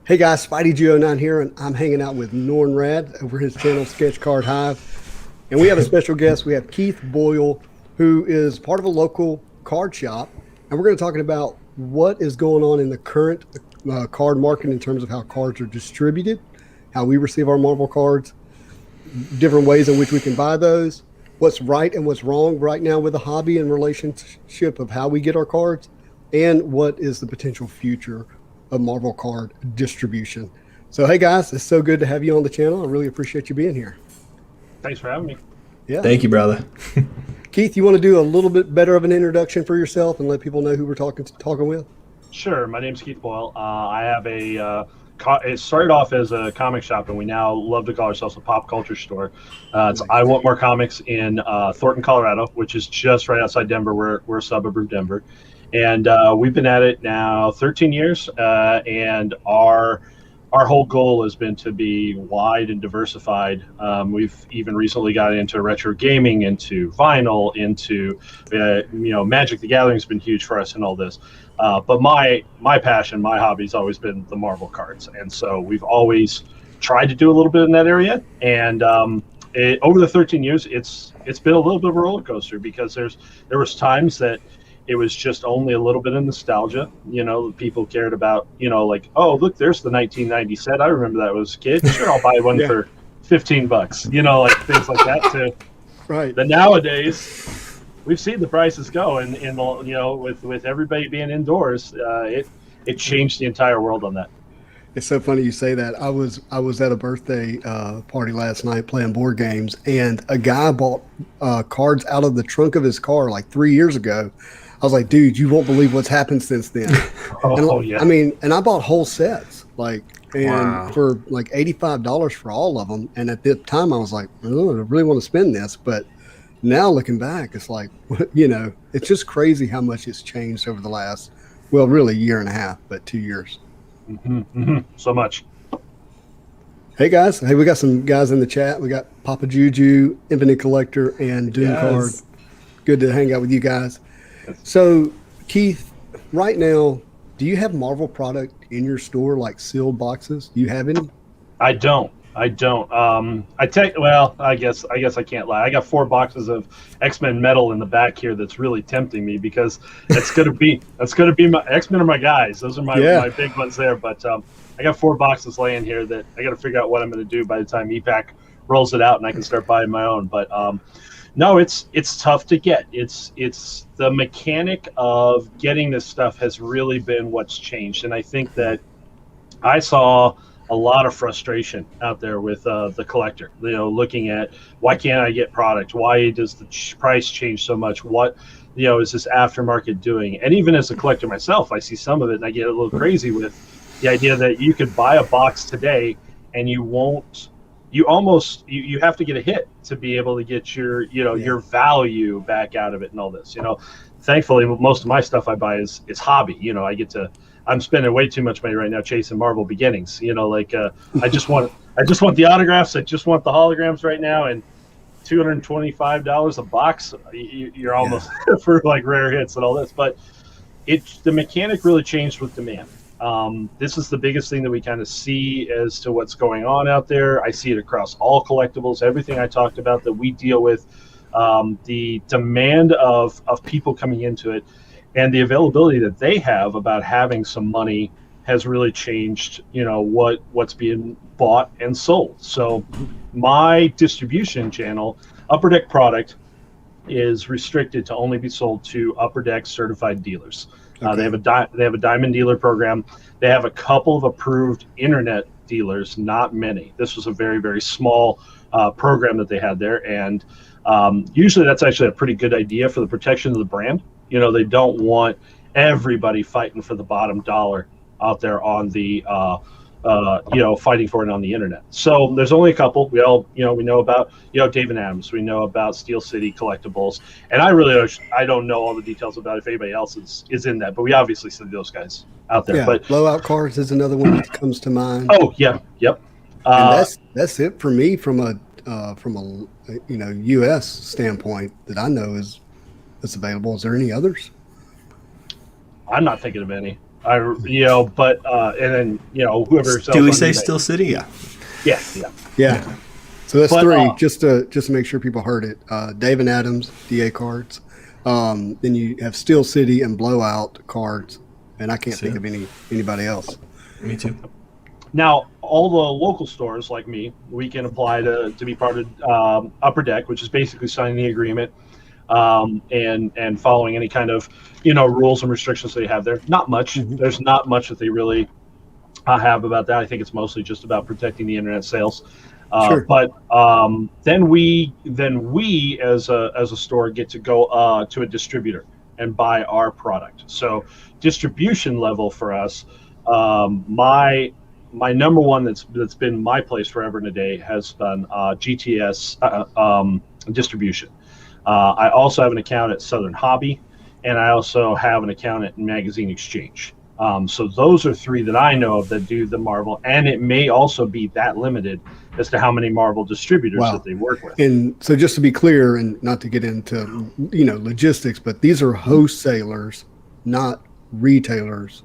Hey guys, Spidey09 here, and I'm hanging out with Norrin Radd over his channel, sketchcardhive. And we have a special guest. We have Keith Boyle, who is part of a local card shop. And we're going to talk about what is going on in the current card market in terms of how cards are distributed, how we receive our Marvel cards, different ways in which we can buy those, what's right and what's wrong right now with the hobby in relationship of how we get our cards, and what is the potential future of Marvel card distribution. So, hey guys, it's so good to have you on the channel. I really appreciate you being here. Thanks for having me. Yeah. Thank you, brother. Keith, you want to do a little bit better of an introduction for yourself and let people know who we're talking with? Sure. My name's Keith Boyle. I have it started off as a comic shop, and we now love to call ourselves a pop culture store. It's I Want More Comics in Thornton, Colorado, which is just right outside Denver. We're a suburb of Denver. And we've been at it now 13 years, and our whole goal has been to be wide and diversified. We've even recently got into retro gaming, into vinyl, into Magic the Gathering has been huge for us in all this. But my passion, my hobby's always been the Marvel cards, and so we've always tried to do a little bit in that area. And over the 13 years, it's been a little bit of a roller coaster because there was times that it was just only a little bit of nostalgia. People cared about, like, oh, look, there's the 1990 set. I remember that was a kid. Sure, I'll buy one for $15. Like things like that too. Right. But nowadays, we've seen the prices go, and with everybody being indoors, it changed the entire world on that. It's so funny you say that. I was at a birthday party last night playing board games, and a guy bought cards out of the trunk of his car like 3 years ago. I was like, dude, you won't believe what's happened since then. Yeah. I mean, and I bought whole sets, Wow. for like $85 for all of them. And at the time I was like, oh, I really want to spend this. But now looking back, it's like, it's just crazy how much it's changed over the last, well, really year and a half, but 2 years. So much. Hey guys, we got some guys in the chat. We got Papa Juju, Infinite Collector, and Doom Card. Good to hang out with you guys. So, Keith, right now, do you have Marvel product in your store, like sealed boxes? Do you have any? I don't. I guess I can't lie. I got 4 boxes of X-Men metal in the back here. That's really tempting me because that's gonna be my X-Men are my guys. Those are my big ones there. But I got 4 boxes laying here that I got to figure out what I'm going to do by the time ePack rolls it out and I can start buying my own. But no, it's tough to get. It's the mechanic of getting this stuff has really been what's changed, and I think that I saw a lot of frustration out there with the collector. Looking at why can't I get product? Why does the price change so much? What is this aftermarket doing? And even as a collector myself, I see some of it and I get a little crazy with the idea that you could buy a box today and you have to get a hit to be able to get your value back out of it and all this. Thankfully most of my stuff I buy is hobby. I'm spending way too much money right now chasing Marvel Beginnings. I just want the autographs. I just want the holograms right now, and $225 a box. You're almost for like rare hits and all this. But the mechanic really changed with demand. This is the biggest thing that we kind of see as to what's going on out there. I see it across all collectibles. Everything I talked about that we deal with, the demand of people coming into it, and the availability that they have about having some money has really changed, what's being bought and sold. So my distribution channel, Upper Deck product, is restricted to only be sold to Upper Deck certified dealers. Okay. They have a diamond dealer program. They have a couple of approved internet dealers, not many. This was a very, very small program that they had there. And usually that's actually a pretty good idea for the protection of the brand. They don't want everybody fighting for the bottom dollar out there on the, fighting for it on the internet. So there's only a couple. We know about, David Adams. We know about Steel City Collectibles. And I don't know all the details about if anybody else is in that, but we obviously see those guys out there. Yeah, but Blowout Cards is another one that comes to mind. Oh, yeah, yep. And that's it for me from a U.S. standpoint that I know is available. Is there any others? I'm not thinking of any. But and then whoever sells Do we on say eBay. Steel City? Yeah. Yeah. So that's But, three. Just to make sure people heard it. Dave and Adams DA cards. Then you have Steel City and Blowout cards, and I can't think of anybody else. Me too. Now, all the local stores like me, we can apply to be part of Upper Deck, which is basically signing the agreement and following any kind of rules and restrictions they have there. Not much. Mm-hmm. There's not much that they really have about that. I think it's mostly just about protecting the internet sales. Sure. But then we as a store get to go to a distributor and buy our product. So distribution level for us, my number one that's been my place forever and a day has been GTS distribution. I also have an account at Southern Hobby, and I also have an account at Magazine Exchange. So those are three that I know of that do the Marvel, and it may also be that limited as to how many Marvel distributors that they work with. And so just to be clear, and not to get into logistics, but these are wholesalers, not retailers,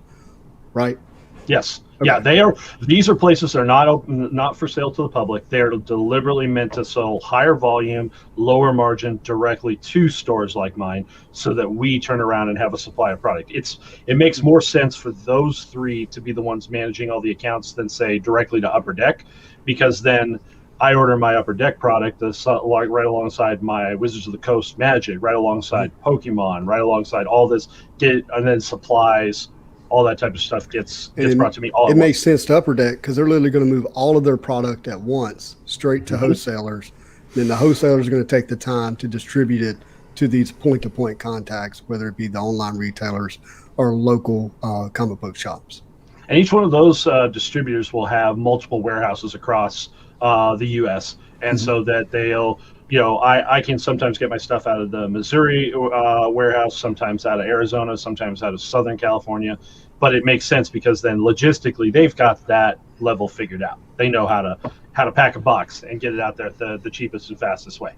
right? Yes. Okay. Yeah, they are. These are places that are not open, not for sale to the public. They're deliberately meant to sell higher volume, lower margin directly to stores like mine, so that we turn around and have a supply of product. It makes more sense for those three to be the ones managing all the accounts than say directly to Upper Deck, because then I order my Upper Deck product right alongside my Wizards of the Coast Magic, right alongside Pokemon, right alongside all this, and then supplies. All that type of stuff gets brought to me all at once. It makes sense to Upper Deck because they're literally going to move all of their product at once straight to wholesalers. Then the wholesalers are going to take the time to distribute it to these point-to-point contacts, whether it be the online retailers or local comic book shops. And each one of those distributors will have multiple warehouses across the U.S. And so that they'll, I can sometimes get my stuff out of the Missouri warehouse, sometimes out of Arizona, sometimes out of Southern California. But it makes sense because then logistically they've got that level figured out. They know how to pack a box and get it out there the cheapest and fastest way.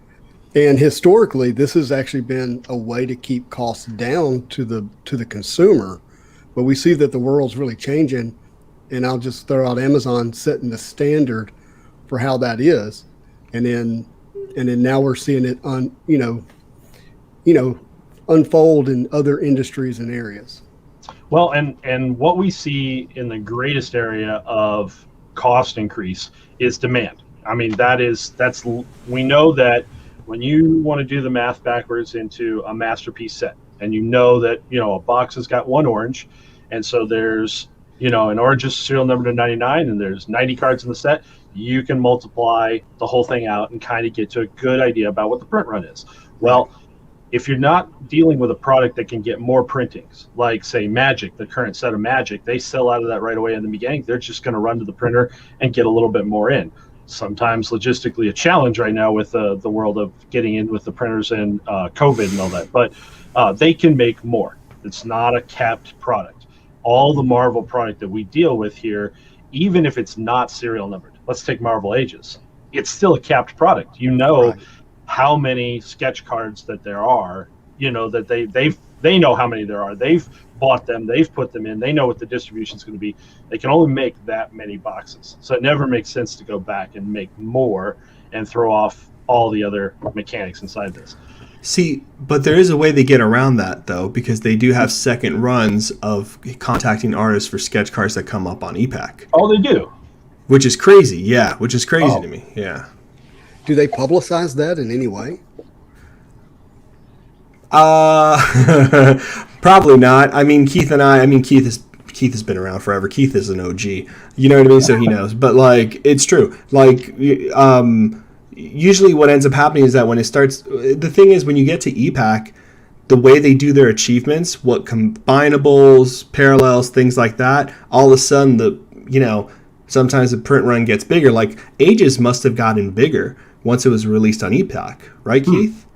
And historically, this has actually been a way to keep costs down to the consumer. But we see that the world's really changing, and I'll just throw out Amazon setting the standard for how that is, and then now we're seeing it unfold in other industries and areas. Well, and what we see in the greatest area of cost increase is demand. I mean, we know that when you want to do the math backwards into a masterpiece set, and that a box has got one orange, and so there's an orange is serial number to 99, and there's 90 cards in the set. You can multiply the whole thing out and kind of get to a good idea about what the print run is. Well, if you're not dealing with a product that can get more printings, like say Magic, the current set of Magic, they sell out of that right away in the beginning. They're just going to run to the printer and get a little bit more in. Sometimes logistically a challenge right now with the world of getting in with the printers and COVID and all that, but they can make more. It's not a capped product. All the Marvel product that we deal with here, even if it's not serial numbered, let's take Marvel Ages, it's still a capped product. How many sketch cards that there are, that they know how many there are. They've bought them, they've put them in, they know what the distribution is going to be. They can only make that many boxes. So it never makes sense to go back and make more and throw off all the other mechanics inside this. See, but there is a way they get around that, though, because they do have second runs of contacting artists for sketch cards that come up on ePack. Oh, they do? Which is crazy, yeah. Which is crazy to me, yeah. Do they publicize that in any way? Probably not. I mean, Keith has been around forever. Keith is an OG. You know what I mean? So he knows. But, it's true. Usually what ends up happening is that when it starts, the thing is when you get to ePack, the way they do their achievements, what combinables, parallels, things like that, all of a sudden sometimes the print run gets bigger. Like Ages must have gotten bigger once it was released on ePack, right, Keith?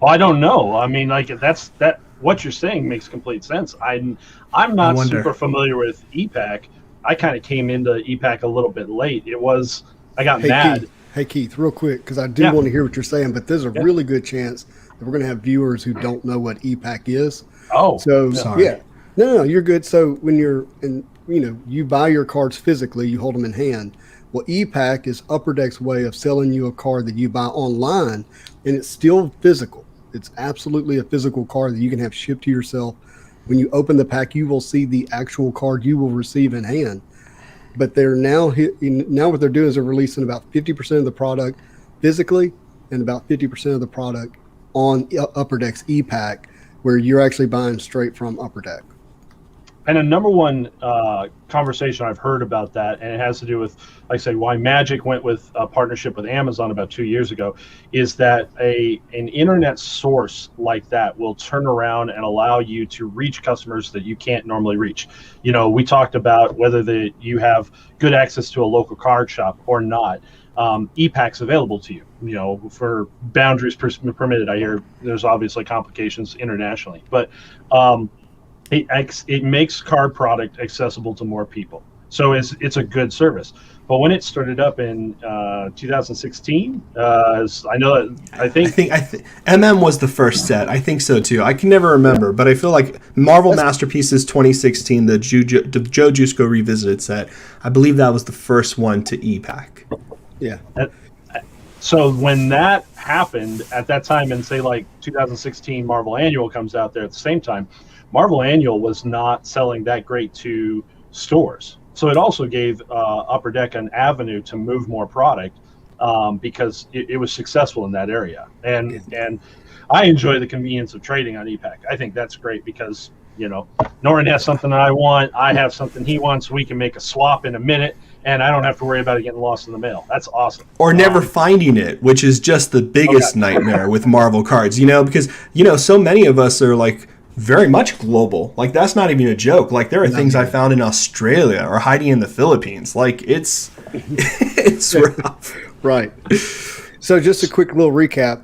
Oh, I don't know. I mean, that what you're saying makes complete sense. I'm not super familiar with ePack. I kind of came into ePack a little bit late. I got mad. Hey, Keith, real quick, because I do want to hear what you're saying, but there's a really good chance that we're going to have viewers who don't know what ePack is. Oh, so sorry. Yeah. No, you're good. So when you're in, you buy your cards physically, you hold them in hand. Well, ePack is Upper Deck's way of selling you a card that you buy online, and it's still physical. It's absolutely a physical card that you can have shipped to yourself. When you open the pack, you will see the actual card you will receive in hand. But they're now what they're doing is they're releasing about 50% of the product physically and about 50% of the product on Upper Deck's ePack, where you're actually buying straight from Upper Deck. And a number one conversation I've heard about that, and it has to do with, like I say, why Magic went with a partnership with Amazon about 2 years ago, is that an internet source like that will turn around and allow you to reach customers that you can't normally reach. We talked about whether you have good access to a local card shop or not. ePack's available to you, for boundaries permitted. I hear there's obviously complications internationally, but it makes card product accessible to more people. So it's a good service. But when it started up in 2016, I think MM was the first set. I think so too. I can never remember, but I feel like Marvel Masterpieces 2016, the Joe Jusko Revisited set, I believe that was the first one to ePack. Yeah. So when that happened at that time, and say like 2016 Marvel Annual comes out there at the same time, Marvel Annual was not selling that great to stores. So it also gave Upper Deck an avenue to move more product because it was successful in that area. And I enjoy the convenience of trading on ePack. I think that's great because, Norrin has something I want, I have something he wants, we can make a swap in a minute, and I don't have to worry about it getting lost in the mail. That's awesome. Or never finding it, which is just the biggest nightmare with Marvel cards, because, so many of us are like, very much global. Like, that's not even a joke. Like, there are things I found in Australia or hiding in the Philippines. Like, it's rough. Right. So just a quick little recap,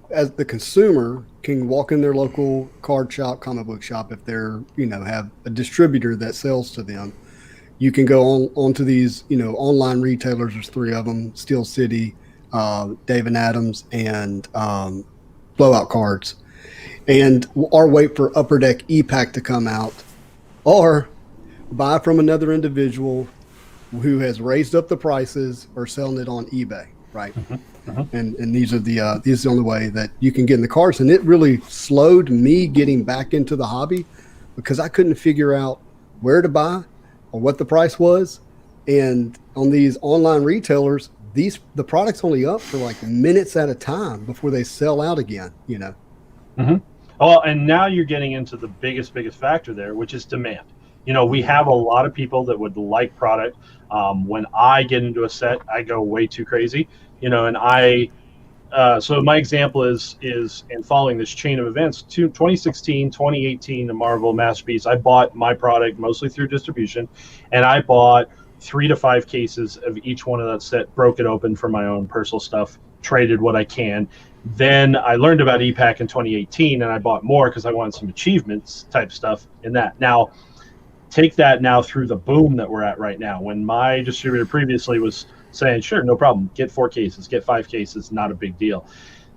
as the consumer can walk in their local card shop, comic book shop, if they're, have a distributor that sells to them. You can go onto these, online retailers. There's 3 of them: Steel City, Dave and Adams, and Blowout Cards. Or wait for Upper Deck ePack to come out, or buy from another individual who has raised up the prices or selling it on eBay, right? And these are the only way that you can get in the cards. And it really slowed me getting back into the hobby because I couldn't figure out where to buy or what the price was. And on these online retailers, the product's only up for like minutes at a time before they sell out again, Mm-hmm. Well, and now you're getting into the biggest factor there, which is demand. We have a lot of people that would like product. When I get into a set, I go way too crazy, and so my example is in following this chain of events, 2016, 2018, the Marvel Masterpiece, I bought my product mostly through distribution, and I bought 3 to 5 cases of each one of that set, broke it open for my own personal stuff, traded what I can. Then I learned about ePack in 2018, and I bought more because I wanted some achievements type stuff in that. Now, take that now through the boom that we're at right now. When my distributor previously was saying, sure, no problem, get 4 cases, get 5 cases, not a big deal.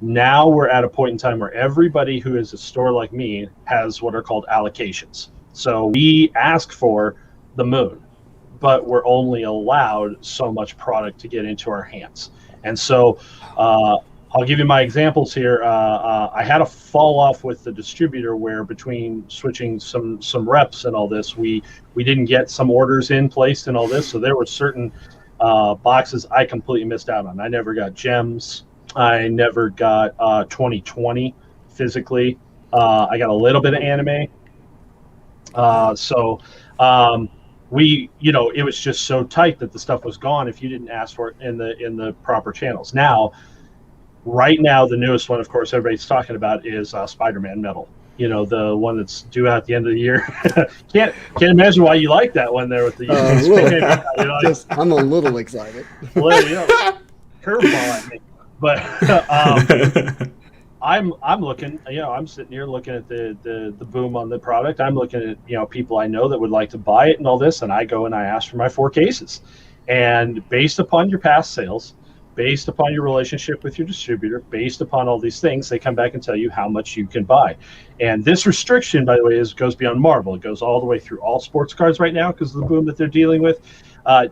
Now we're at a point in time where everybody who is a store like me has what are called allocations. So we ask for the moon, but we're only allowed so much product to get into our hands. And so I'll give you my examples here. I had a fall off with the distributor where between switching some reps and all this, we didn't get some orders in placed and all this. So there were certain boxes I completely missed out on. I never got gems. I never got 2020 physically. I got a little bit of anime. It was just so tight that the stuff was gone if you didn't ask for it in the proper channels. Right now, the newest one, of course, everybody's talking about is Spider-Man Metal. The one that's due out at the end of the year. Can't imagine why you like that one there with the. I'm a little excited. Curveball at me, but I'm looking. I'm sitting here looking at the boom on the product. I'm looking at people I know that would like to buy it and all this, and I go and I ask for my 4 cases, and based upon your past sales, based upon your relationship with your distributor, based upon all these things, they come back and tell you how much you can buy. And this restriction, by the way, goes beyond Marvel. It goes all the way through all sports cards right now because of the boom that they're dealing with.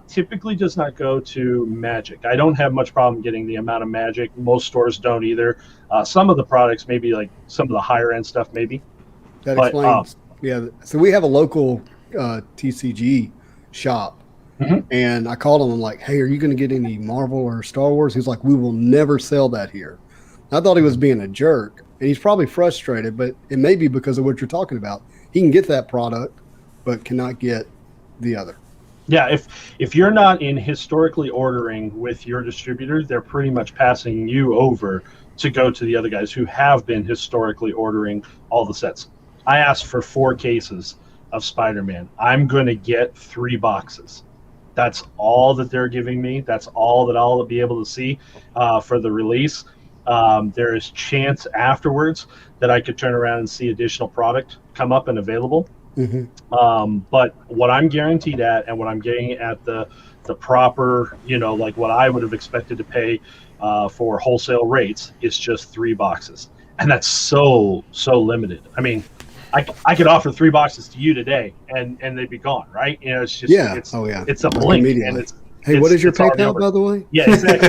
Typically does not go to Magic. I don't have much problem getting the amount of Magic. Most stores don't either. Some of the products, maybe like some of the higher end stuff, maybe. That explains. Yeah. So we have a local TCG shop. Mm-hmm. And I called him. I'm like, hey, are you going to get any Marvel or Star Wars? He's like, we will never sell that here. I thought he was being a jerk. And he's probably frustrated, but it may be because of what you're talking about. He can get that product, but cannot get the other. Yeah, if you're not in historically ordering with your distributor, they're pretty much passing you over to go to the other guys who have been historically ordering all the sets. I asked for 4 cases of Spider-Man. I'm going to get 3 boxes. That's all that they're giving me. That's all that I'll be able to see for the release. There is chance afterwards that I could turn around and see additional product come up and available. Mm-hmm. But what I'm guaranteed at, and what I'm getting at the proper, like what I would have expected to pay for wholesale rates, is just 3 boxes, and that's so limited. I mean, I could offer 3 boxes to you today, and they'd be gone, right? It's just it's a blink, and it's. Hey, what is your PayPal, by the way? Yeah, exactly.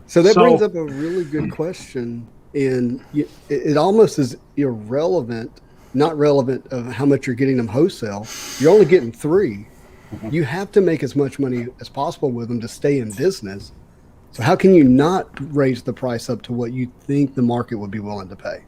So that brings up a really good question, and it almost is irrelevant. Not relevant of how much you're getting them wholesale. You're only getting 3. Mm-hmm. You have to make as much money as possible with them to stay in business. So how can you not raise the price up to what you think the market would be willing to pay?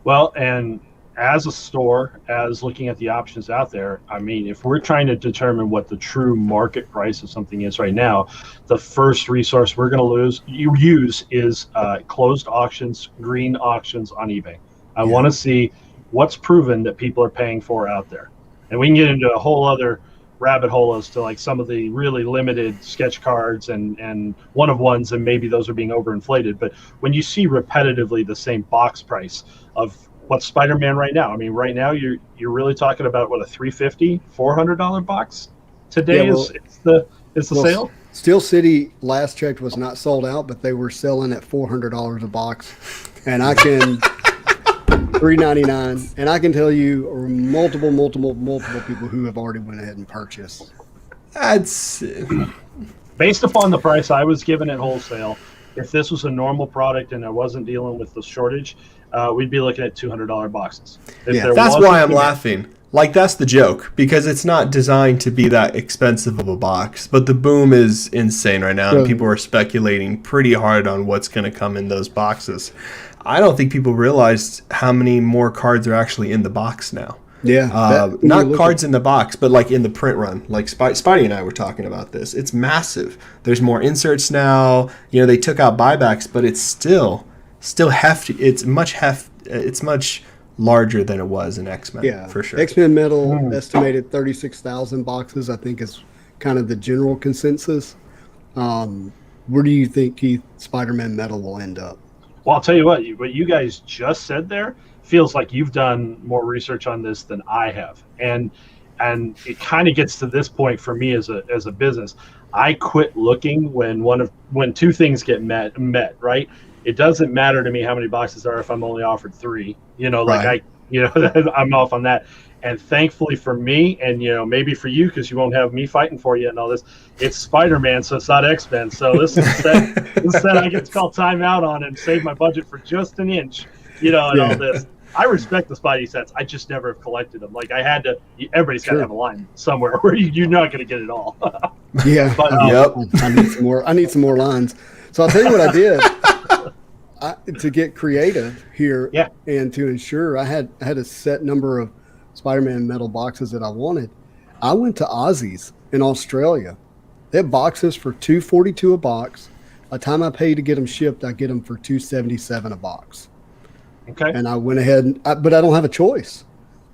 Well, and as a store, as looking at the options out there, I mean, if we're trying to determine what the true market price of something is right now, the first resource we're going to use is closed auctions, green auctions on eBay. I want to see what's proven that people are paying for out there. And we can get into a whole other rabbit hole as to like some of the really limited sketch cards and one-of-ones, and maybe those are being overinflated. But when you see repetitively the same box price of what's Spider-Man right now, I mean, right now you're really talking about what, a $350, $400 box today is the sale. Steel City last checked was not sold out, but they were selling at $400 a box, and I can $3.99, and I can tell you multiple people who have already went ahead and purchased. That's based upon the price I was given at wholesale. If this was a normal product and I wasn't dealing with the shortage, we'd be looking at $200 boxes. That's why I'm laughing. Like, that's the joke, because it's not designed to be that expensive of a box. But the boom is insane right now, and people are speculating pretty hard on what's going to come in those boxes. I don't think people realized how many more cards are actually in the box now. Yeah. Not cards in the box, but like in the print run. Like Spidey and I were talking about this. It's massive. There's more inserts now. They took out buybacks, but it's still hefty. It's much larger than it was in X-Men, for sure. X-Men Metal estimated 36,000 boxes, I think, is kind of the general consensus. Where do you think, Keith, Spider-Man Metal will end up? Well, I'll tell you what you guys just said there feels like you've done more research on this than I have. And it kind of gets to this point for me as a business. I quit looking when 2 things get met, right? It doesn't matter to me how many boxes there are if I'm only offered 3. Right. I'm off on that. And thankfully for me, and maybe for you, because you won't have me fighting for you and all this, it's Spider-Man, so it's not X-Men. So this is set I get to call timeout on and save my budget for just an inch, and all this. I respect the Spidey sets. I just never have collected them. Like, I had to. Everybody's got to have a line somewhere where you're not going to get it all. Yeah. But, I need some more lines. So I'll tell you what I did. To get creative here, and to ensure I had a set number of Spider-Man metal boxes that I wanted, I went to Aussie's in Australia. They have boxes for $2.42 a box. By the time I pay to get them shipped, I get them for $2.77 a box. Okay. And I went ahead, but I don't have a choice.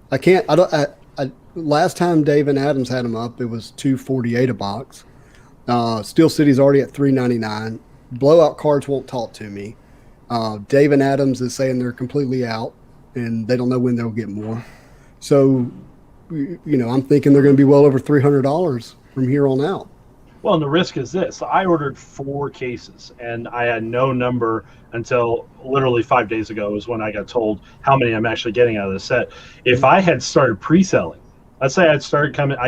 I can't. Last time Dave and Adams had them up, it was $2.48 a box. Steel City's already at $3.99. Blowout cards won't talk to me. Dave and Adams is saying they're completely out, and they don't know when they'll get more. So, I'm thinking they're going to be well over $300 from here on out. Well, and the risk is this. I ordered 4 cases, and I had no number until literally 5 days ago is when I got told how many I'm actually getting out of the set. If I had started pre-selling, let's say I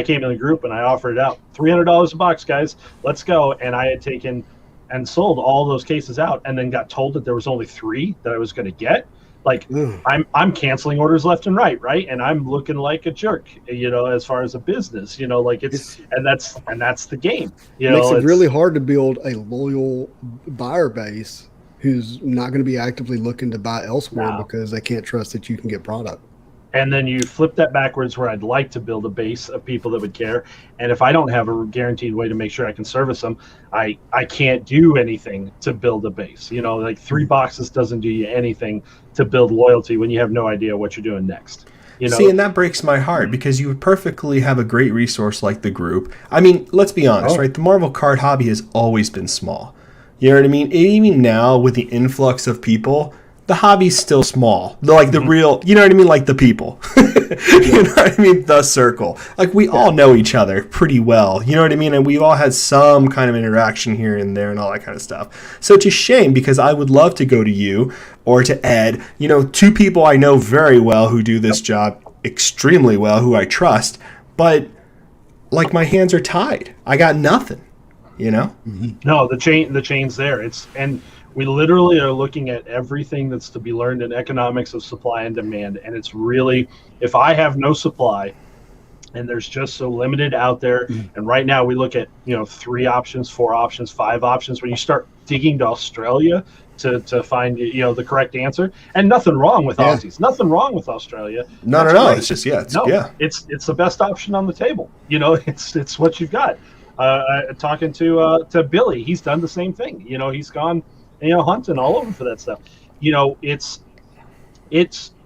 came in the group and I offered it out, $300 a box, guys, let's go. And I had taken and sold all those cases out and then got told that there was only 3 that I was going to get. Like, I'm canceling orders left and right, and I'm looking like a jerk, as far as a business, like and that's the game. It makes it really hard to build a loyal buyer base who's not going to be actively looking to buy elsewhere because they can't trust that you can get product. And then you flip that backwards where I'd like to build a base of people that would care. And if I don't have a guaranteed way to make sure I can service them, I can't do anything to build a base. Like 3 boxes doesn't do you anything to build loyalty when you have no idea what you're doing next. See, and that breaks my heart because you would perfectly have a great resource like the group. I mean, let's be honest, right? The Marvel card hobby has always been small. You know what I mean? Even now with the influx of people, the hobby's still small. Like the real, you know what I mean? Like the people. You know what I mean? The circle. Like we all know each other pretty well. You know what I mean? And we've all had some kind of interaction here and there and all that kind of stuff. So it's a shame because I would love to go to you or to Ed. 2 people I know very well who do this job extremely well, who I trust. But like my hands are tied. I got nothing. No, the chain's there. We literally are looking at everything that's to be learned in economics of supply and demand. And it's really, if I have no supply and there's just so limited out there, and right now we look at, 3 options, 4 options, 5 options, when you start digging to Australia to find, the correct answer, and nothing wrong with Aussies, nothing wrong with Australia. No. It's just, it's the best option on the table. It's what you've got. Talking to Billy, he's done the same thing. He's gone, hunting all over for that stuff. It's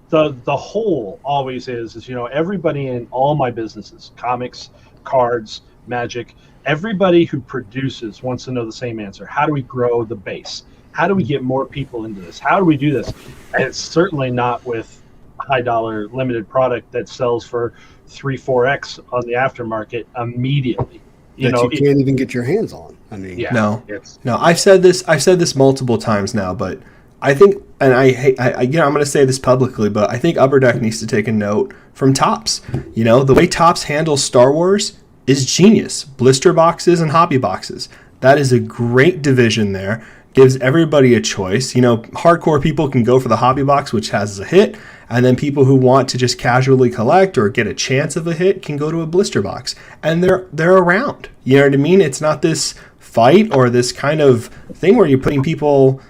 the whole always is everybody in all my businesses, comics, cards, magic, everybody who produces wants to know the same answer. How do we grow the base? How do we get more people into this? How do we do this? And it's certainly not with high dollar limited product that sells for 3-4x on the aftermarket immediately. You can't even get your hands on. I mean, no. I've said this multiple times now, but I think, and I'm going to say this publicly, but I think Upper Deck needs to take a note from Topps. The way Topps handles Star Wars is genius. Blister boxes and hobby boxes. That is a great division there. Gives everybody a choice. Hardcore people can go for the hobby box, which has a hit, and then people who want to just casually collect or get a chance of a hit can go to a blister box, and they're around. You know what I mean? It's not this fight or this kind of thing where you're putting people.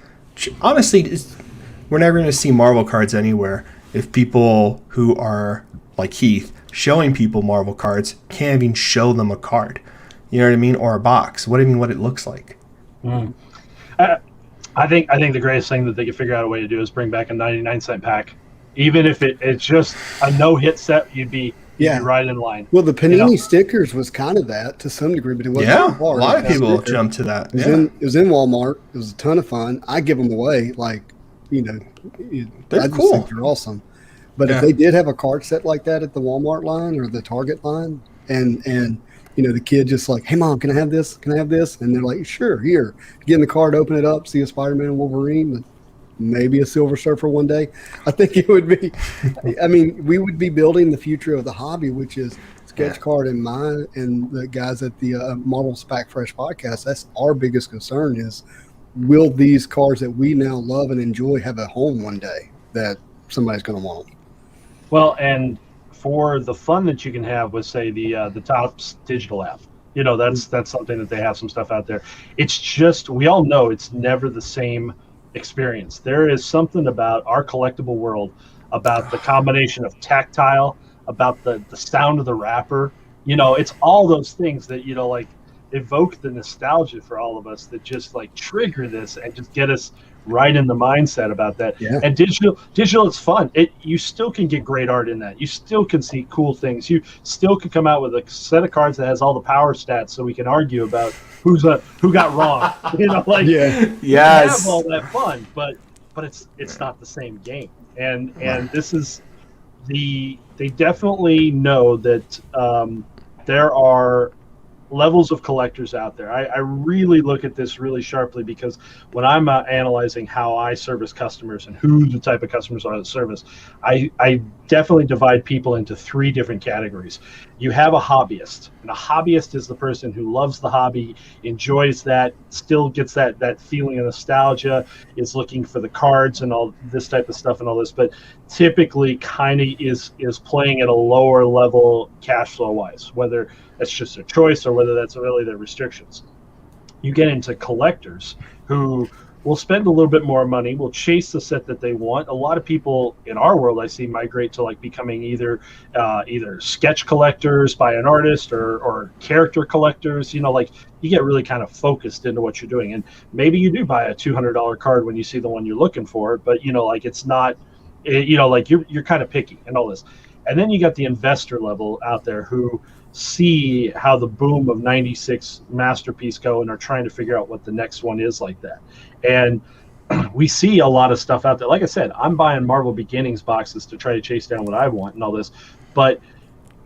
Honestly, we're never going to see Marvel cards anywhere if people who are like Heath showing people Marvel cards can't even show them a card. You know what I mean? Or a box. What it looks like. I think the greatest thing that they could figure out a way to do is bring back a 99-cent pack. Even if it's just a no-hit set, you'd be right in line. Well, the Panini stickers was kind of that to some degree, but it wasn't hard. A lot of people jumped to that. It was in Walmart. It was a ton of fun. I give them away, they're I just cool. think they're awesome. But if they did have a card set like that at the Walmart line or the Target line, and the kid just like, hey, Mom, can I have this? Can I have this? And they're like, sure, here. Get in the card, open it up, see a Spider-Man and Wolverine, maybe a Silver Surfer one day. I think it would be, we would be building the future of the hobby, which is Sketch Card and mine and the guys at the Marvel Spack Fresh podcast. That's our biggest concern is, will these cards that we now love and enjoy have a home one day that somebody's going to want them? Well, and for the fun that you can have with, say, the Topps digital app, that's something that they have some stuff out there. It's just, we all know it's never the same experience. There is something about our collectible world, about the combination of tactile, about the sound of the wrapper. It's all those things that, evoke the nostalgia for all of us that just trigger this and just get us right in the mindset about that. Yeah. And digital it's fun. You still can get great art in that. You still can see cool things. You still can come out with a set of cards that has all the power stats so we can argue about who got wrong. Yes. Have all that fun, but it's not the same game. And this is they definitely know that there are levels of collectors out there. I really look at this really sharply, because when I'm analyzing how I service customers and who the type of customers are that service, I definitely divide people into 3 different categories. You have a hobbyist, and a hobbyist is the person who loves the hobby, enjoys that, still gets that feeling of nostalgia, is looking for the cards and all this type of stuff and all this, but typically kind of is playing at a lower level cash flow wise, whether that's just a choice or whether that's really their restrictions. You get into collectors who will spend a little bit more money, will chase the set that they want. A lot of people in our world I see migrate to like becoming either sketch collectors by an artist or character collectors. Like you get really kind of focused into what you're doing, and maybe you do buy a $200 card when you see the one you're looking for, but like it's not, like you're kind of picky and all this. And then you got the investor level out there who see how the boom of 96 masterpiece go and are trying to figure out what the next one is like that. And we see a lot of stuff out there. Like I said, I'm buying Marvel Beginnings boxes to try to chase down what I want and all this, but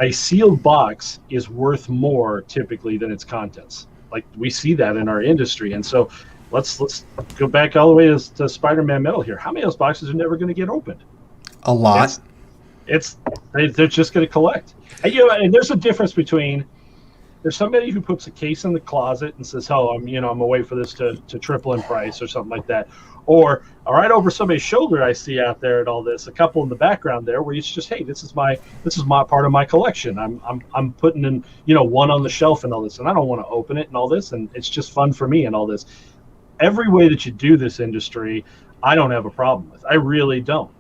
a sealed box is worth more typically than its contents. Like we see that in our industry. And so let's go back all the way to Spider-Man Metal here. How many of those boxes are never going to get opened? A lot. They're just going to collect. And there's a difference between, there's somebody who puts a case in the closet and says, "Oh, I'm gonna wait for this to triple in price," or something like that. Or right over somebody's shoulder, I see out there and all this, a couple in the background there where it's just, "Hey, this is my part of my collection. I'm putting in one on the shelf and all this, and I don't want to open it and all this, and it's just fun for me and all this." Every way that you do this industry, I don't have a problem with. I really don't,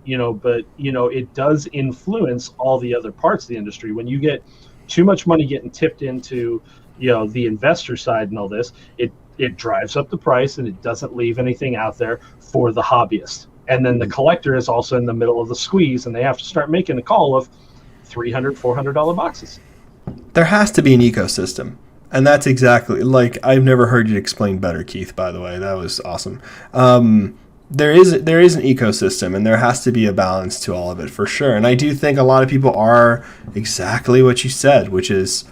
but it does influence all the other parts of the industry. When you get too much money getting tipped into, the investor side and all this, it drives up the price and it doesn't leave anything out there for the hobbyist. And then the collector is also in the middle of the squeeze, and they have to start making a call of $300, $400 boxes. There has to be an ecosystem. And that's exactly, like, I've never heard you explain better, Keith, by the way. That was awesome. There is an ecosystem, and there has to be a balance to all of it for sure. And I do think a lot of people are exactly what you said, which is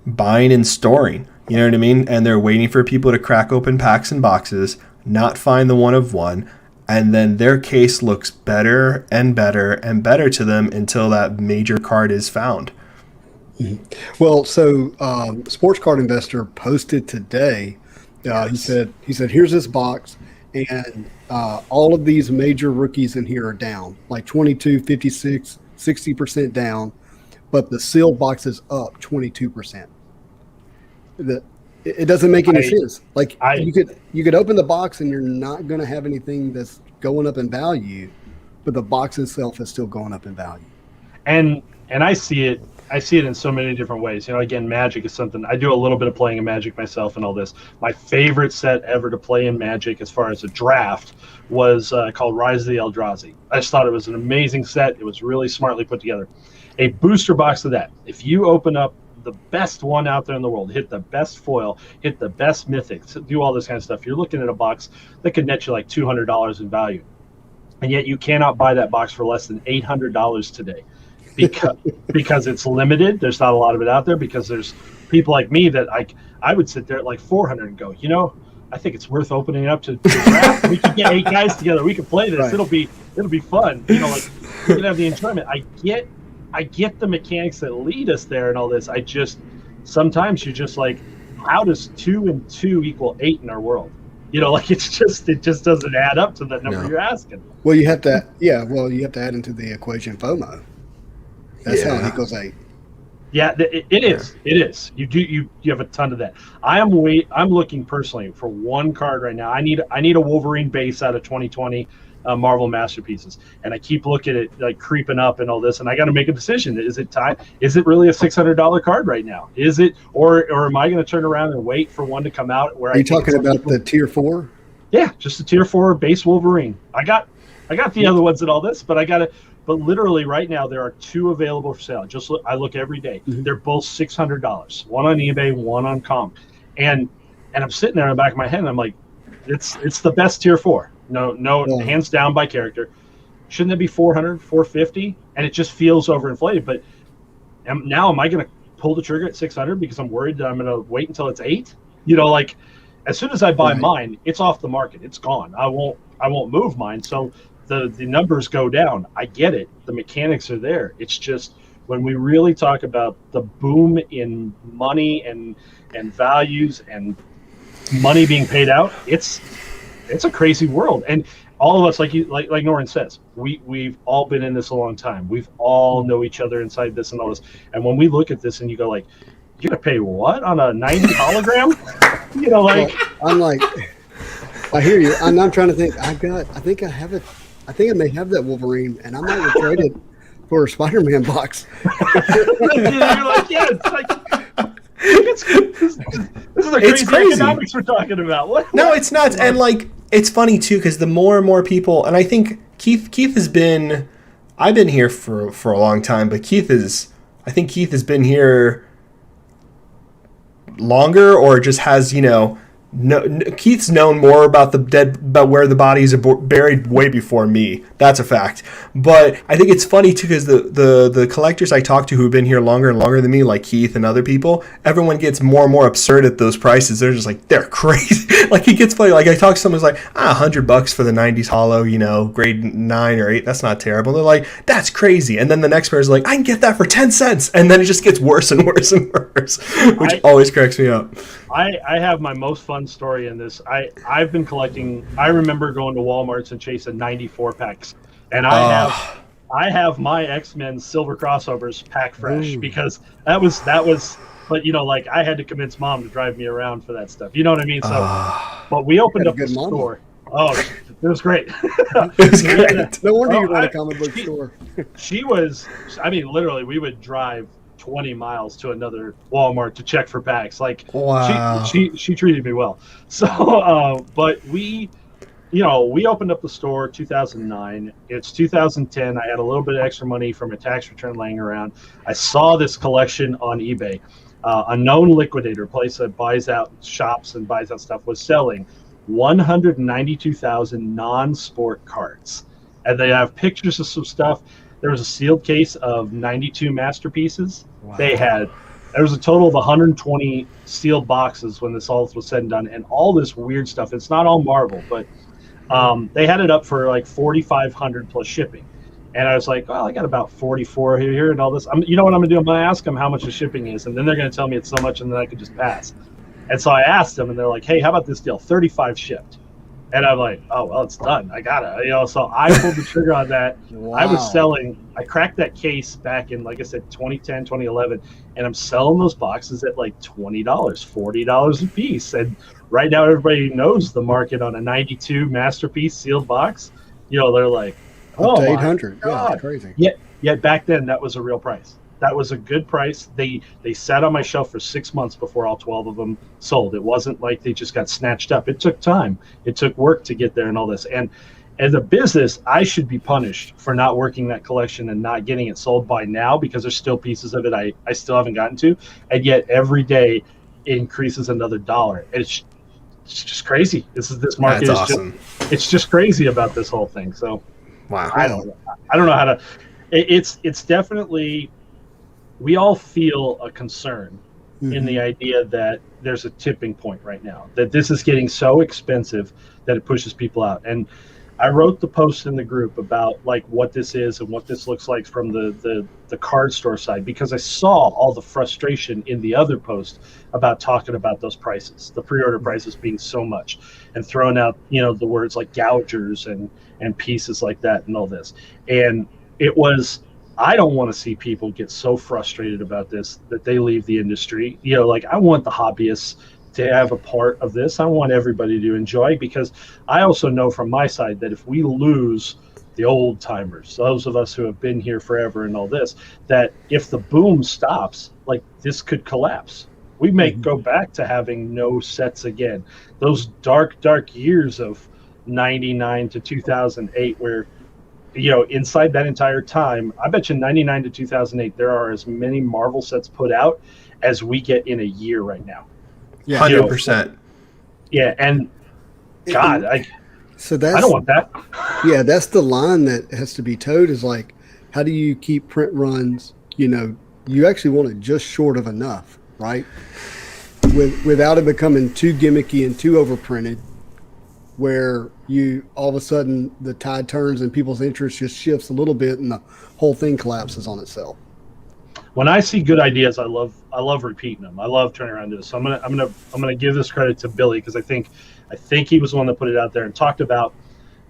buying and storing. You know what I mean? And they're waiting for people to crack open packs and boxes, not find the one of one, and then their case looks better and better and better to them until that major card is found. Well, so Sports Card Investor posted today. He said, "Here's this box, and all of these major rookies in here are down, like 22, 56, 60% down, but the sealed box is up 22%. It doesn't make any sense. Like you could open the box and you're not going to have anything that's going up in value, but the box itself is still going up in value. And I see it. I see it in so many different ways. Again, Magic is something, I do a little bit of playing in Magic myself and all this. My favorite set ever to play in Magic as far as a draft was called Rise of the Eldrazi. I just thought it was an amazing set. It was really smartly put together. A booster box of that, if you open up the best one out there in the world, hit the best foil, hit the best mythic, do all this kind of stuff, you're looking at a box that could net you like $200 in value. And yet you cannot buy that box for less than $800 today. Because it's limited. There's not a lot of it out there, because there's people like me that I would sit there at like 400 and go, I think it's worth opening up to draft. We could get 8 guys together. We could play this. Right. It'll be fun. We can have the enjoyment. I get the mechanics that lead us there and all this. Sometimes you're just like, how does 2 and 2 equal 8 in our world? It just doesn't add up to the number you're asking. Well, you have to add into the equation FOMO. That's how it equals 8. Yeah, it is. It is. You have a ton of that. I'm looking personally for one card right now. I need a Wolverine base out of 2020 Marvel Masterpieces, and I keep looking at it like creeping up and all this, and I got to make a decision. Is it time? Is it really a $600 card right now? Is it, or am I going to turn around and wait for one to come out? Where are you talking about the tier 4? Yeah, just the tier 4 base Wolverine. I got the other ones and all this, but I got it. But literally right now there are 2 available for sale. I look every day. Mm-hmm. They're both $600. One on eBay, one on comp. And I'm sitting there in the back of my head and I'm like, it's the best tier 4. No, hands down by character. Shouldn't it be $400, $450? And it just feels overinflated. But now am I going to pull the trigger at 600 because I'm worried that I'm going to wait until it's 8. You know, like as soon as I buy mine, it's off the market. It's gone. I won't move mine. So the numbers go down. I get it. The mechanics are there. It's just when we really talk about the boom in money and values and money being paid out, it's a crazy world. And all of us, like Norrin says, we've all been in this a long time. We've all know each other inside this and all this. And when we look at this and you go like, you're gonna pay what on a 90 hologram? You know, like well, I'm like, I hear you. I'm trying to think. I think I have it. I think I may have that Wolverine, and I might trade it for a Spider-Man box. You're like, yeah, it's like. This is the crazy economics we're talking about. What? No, it's nuts. And like, it's funny too, because the more and more people, and I think Keith has been, I've been here for a long time, but I think Keith has been here longer, or just has, you know, Keith's known more about about where the bodies are buried way before me. That's a fact. But I think it's funny too, because the collectors I talk to who've been here longer and longer than me, like Keith and other people, everyone gets more and more absurd at those prices. They're just like, they're crazy. Like, it gets funny. Like, I talk to someone who's like, $100 for the 90s holo, you know, grade 9 or 8. That's not terrible. They're like, that's crazy. And then the next person's like, I can get that for 10 cents. And then it just gets worse and worse and worse, which always cracks me up. I have my most fun story in this. I've been collecting. I remember going to Walmart's and chasing 94 packs, and I have my X-Men Silver Crossovers pack fresh. Ooh. Because that was. But you know, like, I had to convince Mom to drive me around for that stuff. You know what I mean? So, but we opened up the store. Oh, it was great. It was great. No wonder you run a comic book store. She was. I mean, literally, we would drive 20 miles to another Walmart to check for packs. Like, wow. She treated me well. So, but we opened up the store 2009. It's 2010. I had a little bit of extra money from a tax return laying around. I saw this collection on eBay. A known liquidator, place that buys out shops and buys out stuff, was selling 192,000 non-sport cards. And they have pictures of some stuff. There was a sealed case of 92 masterpieces. Wow. There was a total of 120 sealed boxes when this all was said and done, and all this weird stuff. It's not all Marvel, but they had it up for like 4,500 plus shipping. And I was like, well, I got about 44 here and all this. You know what I'm gonna do? I'm gonna ask them how much the shipping is, and then they're gonna tell me it's so much, and then I could just pass. And so I asked them, and they're like, hey, how about this deal? 35 shipped. And I'm like, oh, well, it's done. I got it. You know, so I pulled the trigger on that. Wow. I cracked that case back in, like I said, 2010, 2011, and I'm selling those boxes at like $20, $40 a piece. And right now, everybody knows the market on a 92 masterpiece sealed box. You know, they're like, oh, up to 800. God. Yeah, that's crazy. Yet back then, that was a real price. That was a good price. They sat on my shelf for 6 months before all 12 of them sold. It wasn't like they just got snatched up. It took time. It took work to get there and all this. And as a business, I should be punished for not working that collection and not getting it sold by now, because there's still pieces of it I still haven't gotten to. And yet every day increases another $1. It's just crazy. This market is awesome. It's just crazy about this whole thing. So wow. I don't know how to. It's definitely. We all feel a concern in the idea that there's a tipping point right now, that this is getting so expensive that it pushes people out. And I wrote the post in the group about like what this is and what this looks like from the card store side, because I saw all the frustration in the other post about talking about those prices, the pre-order prices being so much, and throwing out, you know, the words like gougers and pieces like that and all this. And it was, I don't want to see people get so frustrated about this that they leave the industry. You know, like, I want the hobbyists to have a part of this. I want everybody to enjoy, because I also know from my side that if we lose the old timers, those of us who have been here forever and all this, that if the boom stops, like, this could collapse. We may go back to having no sets again. Those dark years of 99 to 2008 where, you know, inside that entire time, I bet you 99 to 2008, there are as many Marvel sets put out as we get in a year right now. Yeah, 100%. Yeah, and God, I don't want that. Yeah, that's the line that has to be towed, is like, how do you keep print runs, you know, you actually want it just short of enough, right? Without it becoming too gimmicky and too overprinted, where you all of a sudden the tide turns and people's interest just shifts a little bit and the whole thing collapses on itself. When I see good ideas, I love repeating them. I love turning around to this. So I'm gonna give this credit to Billy, because I think he was the one that put it out there and talked about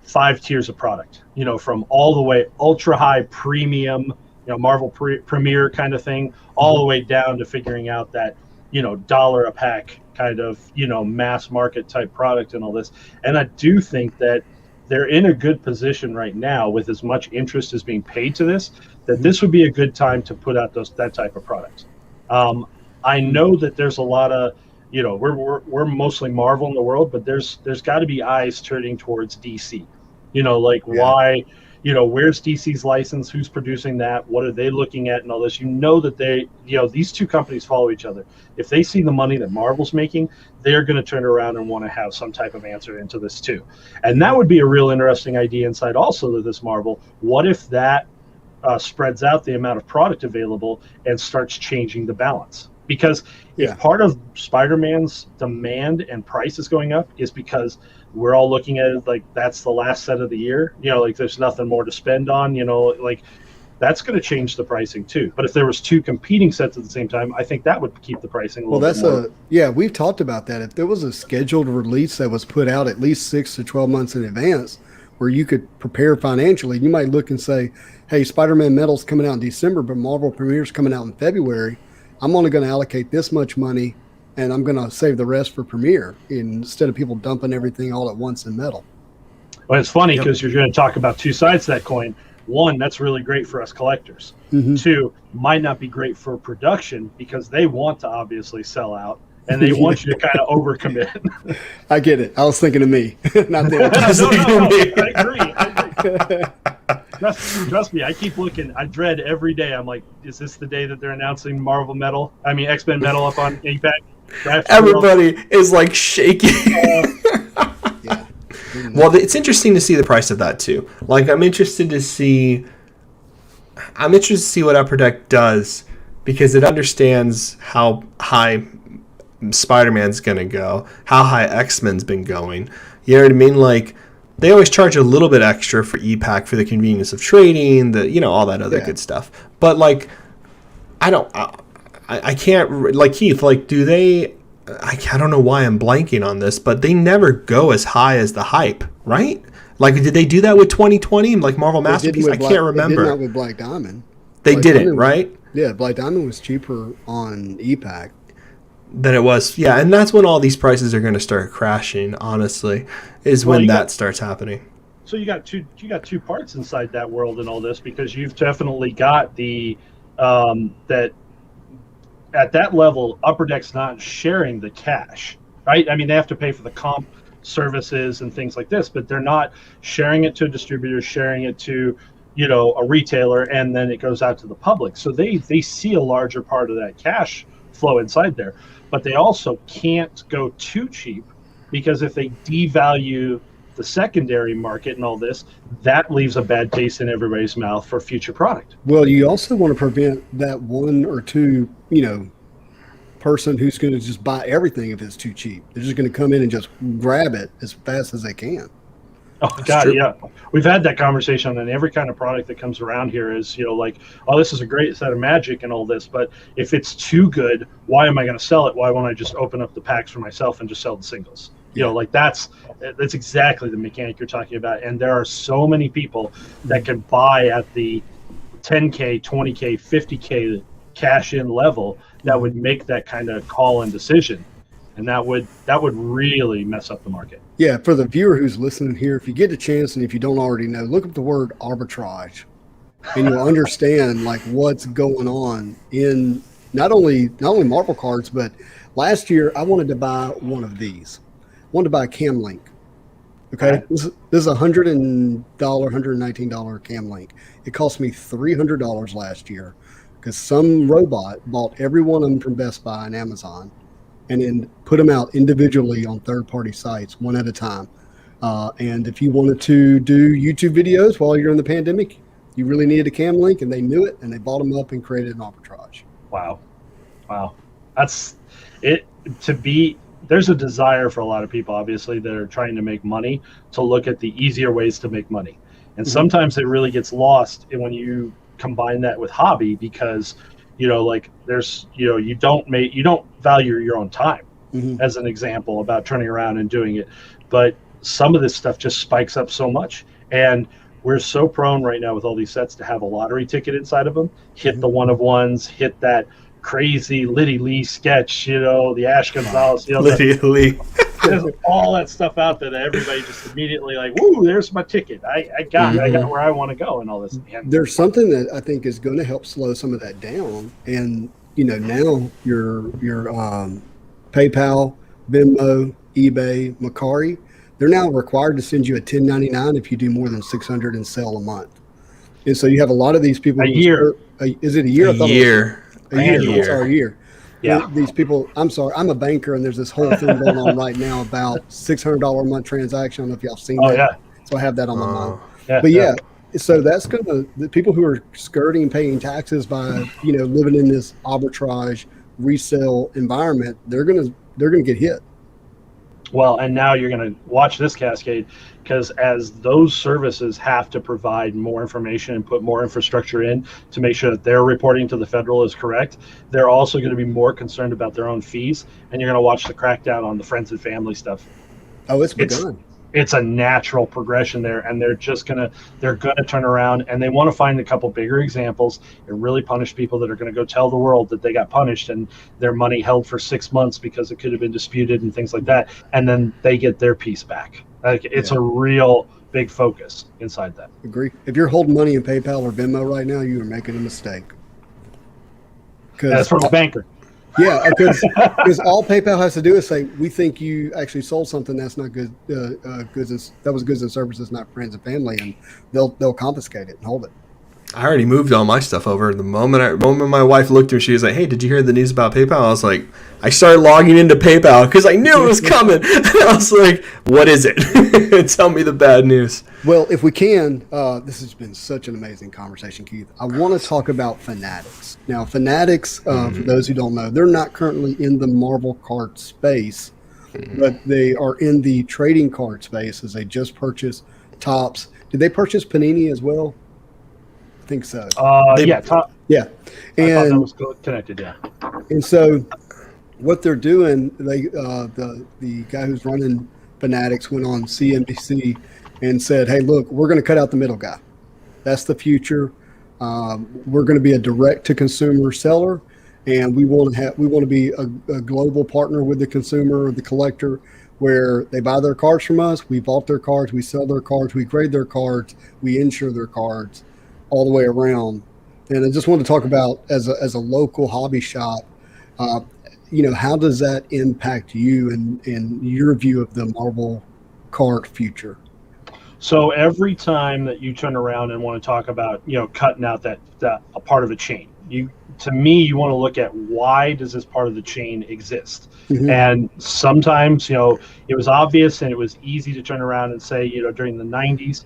5 tiers of product. You know, from all the way ultra high premium, you know, Marvel Premiere kind of thing, all the way down to figuring out that, you know, $1 a pack kind of, you know, mass market type product and all this. And I do think that they're in a good position right now, with as much interest as being paid to this, that this would be a good time to put out that type of product. I know that there's a lot of, you know, we're mostly Marvel in the world, but there's got to be eyes turning towards DC. You know, like, why, you know, where's DC's license? Who's producing that? What are they looking at and all this? You know that they, you know, these two companies follow each other. If they see the money that Marvel's making, they're going to turn around and want to have some type of answer into this too. And that would be a real interesting idea inside also to this Marvel. What if that spreads out the amount of product available and starts changing the balance? Because if part of Spider-Man's demand and price is going up is because we're all looking at it like that's the last set of the year, you know, like there's nothing more to spend on, you know, like that's going to change the pricing too. But if there was 2 competing sets at the same time, I think that would keep the pricing a little bit more. We've talked about that. If there was a scheduled release that was put out at least 6 to 12 months in advance, where you could prepare financially, you might look and say, hey, Spider-Man Metal's coming out in December, but Marvel Premiere's coming out in February. I'm only going to allocate this much money, and I'm going to save the rest for Premiere instead of people dumping everything all at once in Metal. Well, it's funny because you're going to talk about 2 sides to that coin. 1, that's really great for us collectors. 2, might not be great for production because they want to obviously sell out and they want you to kind of overcommit. I get it. I was thinking of me, not them. I agree. Trust me, I keep looking. I dread every day. I'm like, is this the day that they're announcing X-Men Metal up on ePack? Everybody is like shaking. Well, it's interesting to see the price of that too. Like, I'm interested to see what Upper Deck does, because it understands how high Spider-Man's gonna go, how high X-Men's been going. You know what I mean? Like, they always charge a little bit extra for ePack for the convenience of trading, all that other good stuff. But like, I can't, like, Keith, like, do they? I don't know why I'm blanking on this, but they never go as high as the hype, right? Like, did they do that with 2020, like Marvel Masterpiece? I can't remember. They did not with Black Diamond. They didn't, right? Yeah, Black Diamond was cheaper on ePack than it was. Yeah, and that's when all these prices are going to start crashing, honestly, is when that starts happening. So you got two parts inside that world and all this, because you've definitely got the that at that level, Upper Deck's not sharing the cash, right? I mean, they have to pay for the comp services and things like this, but they're not sharing it to a distributor, sharing it to, a retailer, and then it goes out to the public. So they see a larger part of that cash flow inside there, but they also can't go too cheap, because if they devalue the secondary market and all this, that leaves a bad taste in everybody's mouth for future product. Well, you also want to prevent that one or two, person who's going to just buy everything if it's too cheap. They're just going to come in and just grab it as fast as they can. Oh, God, yeah. We've had that conversation on every kind of product that comes around here is, this is a great set of Magic and all this, but if it's too good, why am I going to sell it? Why won't I just open up the packs for myself and just sell the singles? That's exactly the mechanic you're talking about. And there are so many people that can buy at the 10K, 20K, 50K cash in level that would make that kind of call and decision. And that would really mess up the market. Yeah, for the viewer who's listening here, if you get a chance and if you don't already know, look up the word arbitrage, and you'll understand what's going on in not only Marvel cards, but last year I wanted to buy one of these. I wanted to buy a Cam Link. Okay, this is $119 Cam Link. It cost me $300 last year because some robot bought every one of them from Best Buy and Amazon, and then put them out individually on third-party sites, one at a time. And if you wanted to do YouTube videos while you're in the pandemic, You really needed a cam link, and they knew it, and they bought them up and created an arbitrage. Wow. That's it. There's a desire for a lot of people, obviously, that are trying to make money, to look at the easier ways to make money. And sometimes it really gets lost when you combine that with hobby, because, like there's, you don't value your own time, as an example, about turning around and doing it. But some of this stuff just spikes up so much. And we're so prone right now with all these sets to have a lottery ticket inside of them, hit the one of ones, hit that crazy Liddy Lee sketch, the Ash Gonzalez, Liddy Lee. There's all that stuff out there that everybody just immediately like, woo, there's my ticket. I got where I want to go and all this. And there's something that I think is going to help slow some of that down. And, now your PayPal, Venmo, eBay, Mercari, they're now required to send you a 1099 if you do more than 600 in sale a month. And so you have a lot of these people. A year. Is it a year? A year. A year. Sorry, a year. Yeah. These people, I'm sorry, I'm a banker, and there's this whole thing going on right now about $600 a month transaction. I don't know if y'all have seen that. Yeah. So I have that on my mind. Yeah, but yeah, so that's the people who are skirting paying taxes by, living in this arbitrage resale environment, they're gonna get hit. Well, and now you're going to watch this cascade, because as those services have to provide more information and put more infrastructure in to make sure that their reporting to the federal is correct, they're also going to be more concerned about their own fees, and you're going to watch the crackdown on the friends and family stuff. Oh, it's begun. It's a natural progression there, and they're gonna turn around, and they want to find a couple bigger examples and really punish people that are going to go tell the world that they got punished and their money held for 6 months because it could have been disputed and things like that, and then they get their piece back. It's a real big focus inside that. Agree. If you're holding money in PayPal or Venmo right now, you are making a mistake. That's from a banker. Yeah, because all PayPal has to do is say, we think you actually sold something that's not good, that was goods and services, not friends and family, and they'll confiscate it and hold it. I already moved all my stuff over. The moment my wife looked through, she was like, "Hey, did you hear the news about PayPal?" I was like, I started logging into PayPal because I knew it was coming. And I was like, "What is it? Tell me the bad news." Well, if we can, this has been such an amazing conversation, Keith. I want to talk about Fanatics. Now, Fanatics, for those who don't know, they're not currently in the Marvel card space, but they are in the trading card space, as they just purchased Topps. Did they purchase Panini as well? I think so. Yeah. Yeah. And I thought that was connected. Yeah. And so what they're doing, the guy who's running Fanatics went on CNBC and said, "Hey, look, we're going to cut out the middle guy. That's the future. We're going to be a direct-to-consumer seller, and we want to be a global partner with the consumer or the collector, where they buy their cards from us, we vault their cards, we sell their cards, we grade their cards, we insure their cards, all the way around." And I just want to talk about, as a local hobby shop, how does that impact you and your view of the Marvel card future? So every time that you turn around and want to talk about, cutting out that a part of a chain, you want to look at, why does this part of the chain exist? And sometimes, it was obvious and it was easy to turn around and say, during the 90s,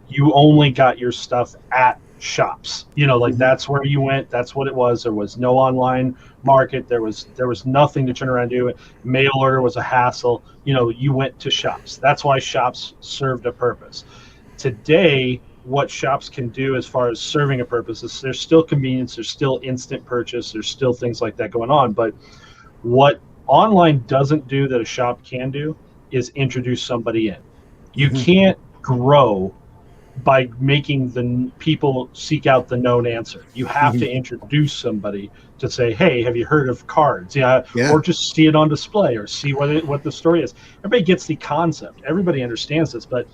you only got your stuff at shops, that's where you went. That's what it was. There was no online market. There was nothing to turn around and do. Mail order was a hassle. You went to shops. That's why shops served a purpose. Today, what shops can do as far as serving a purpose is, there's still convenience, there's still instant purchase, there's still things like that going on. But what online doesn't do that a shop can do is introduce somebody in. You can't grow by making the people seek out the known answer. You have to introduce somebody to say, "Hey, have you heard of cards?" Yeah. Or just see it on display, or see what the story is. Everybody gets the concept. Everybody understands this. But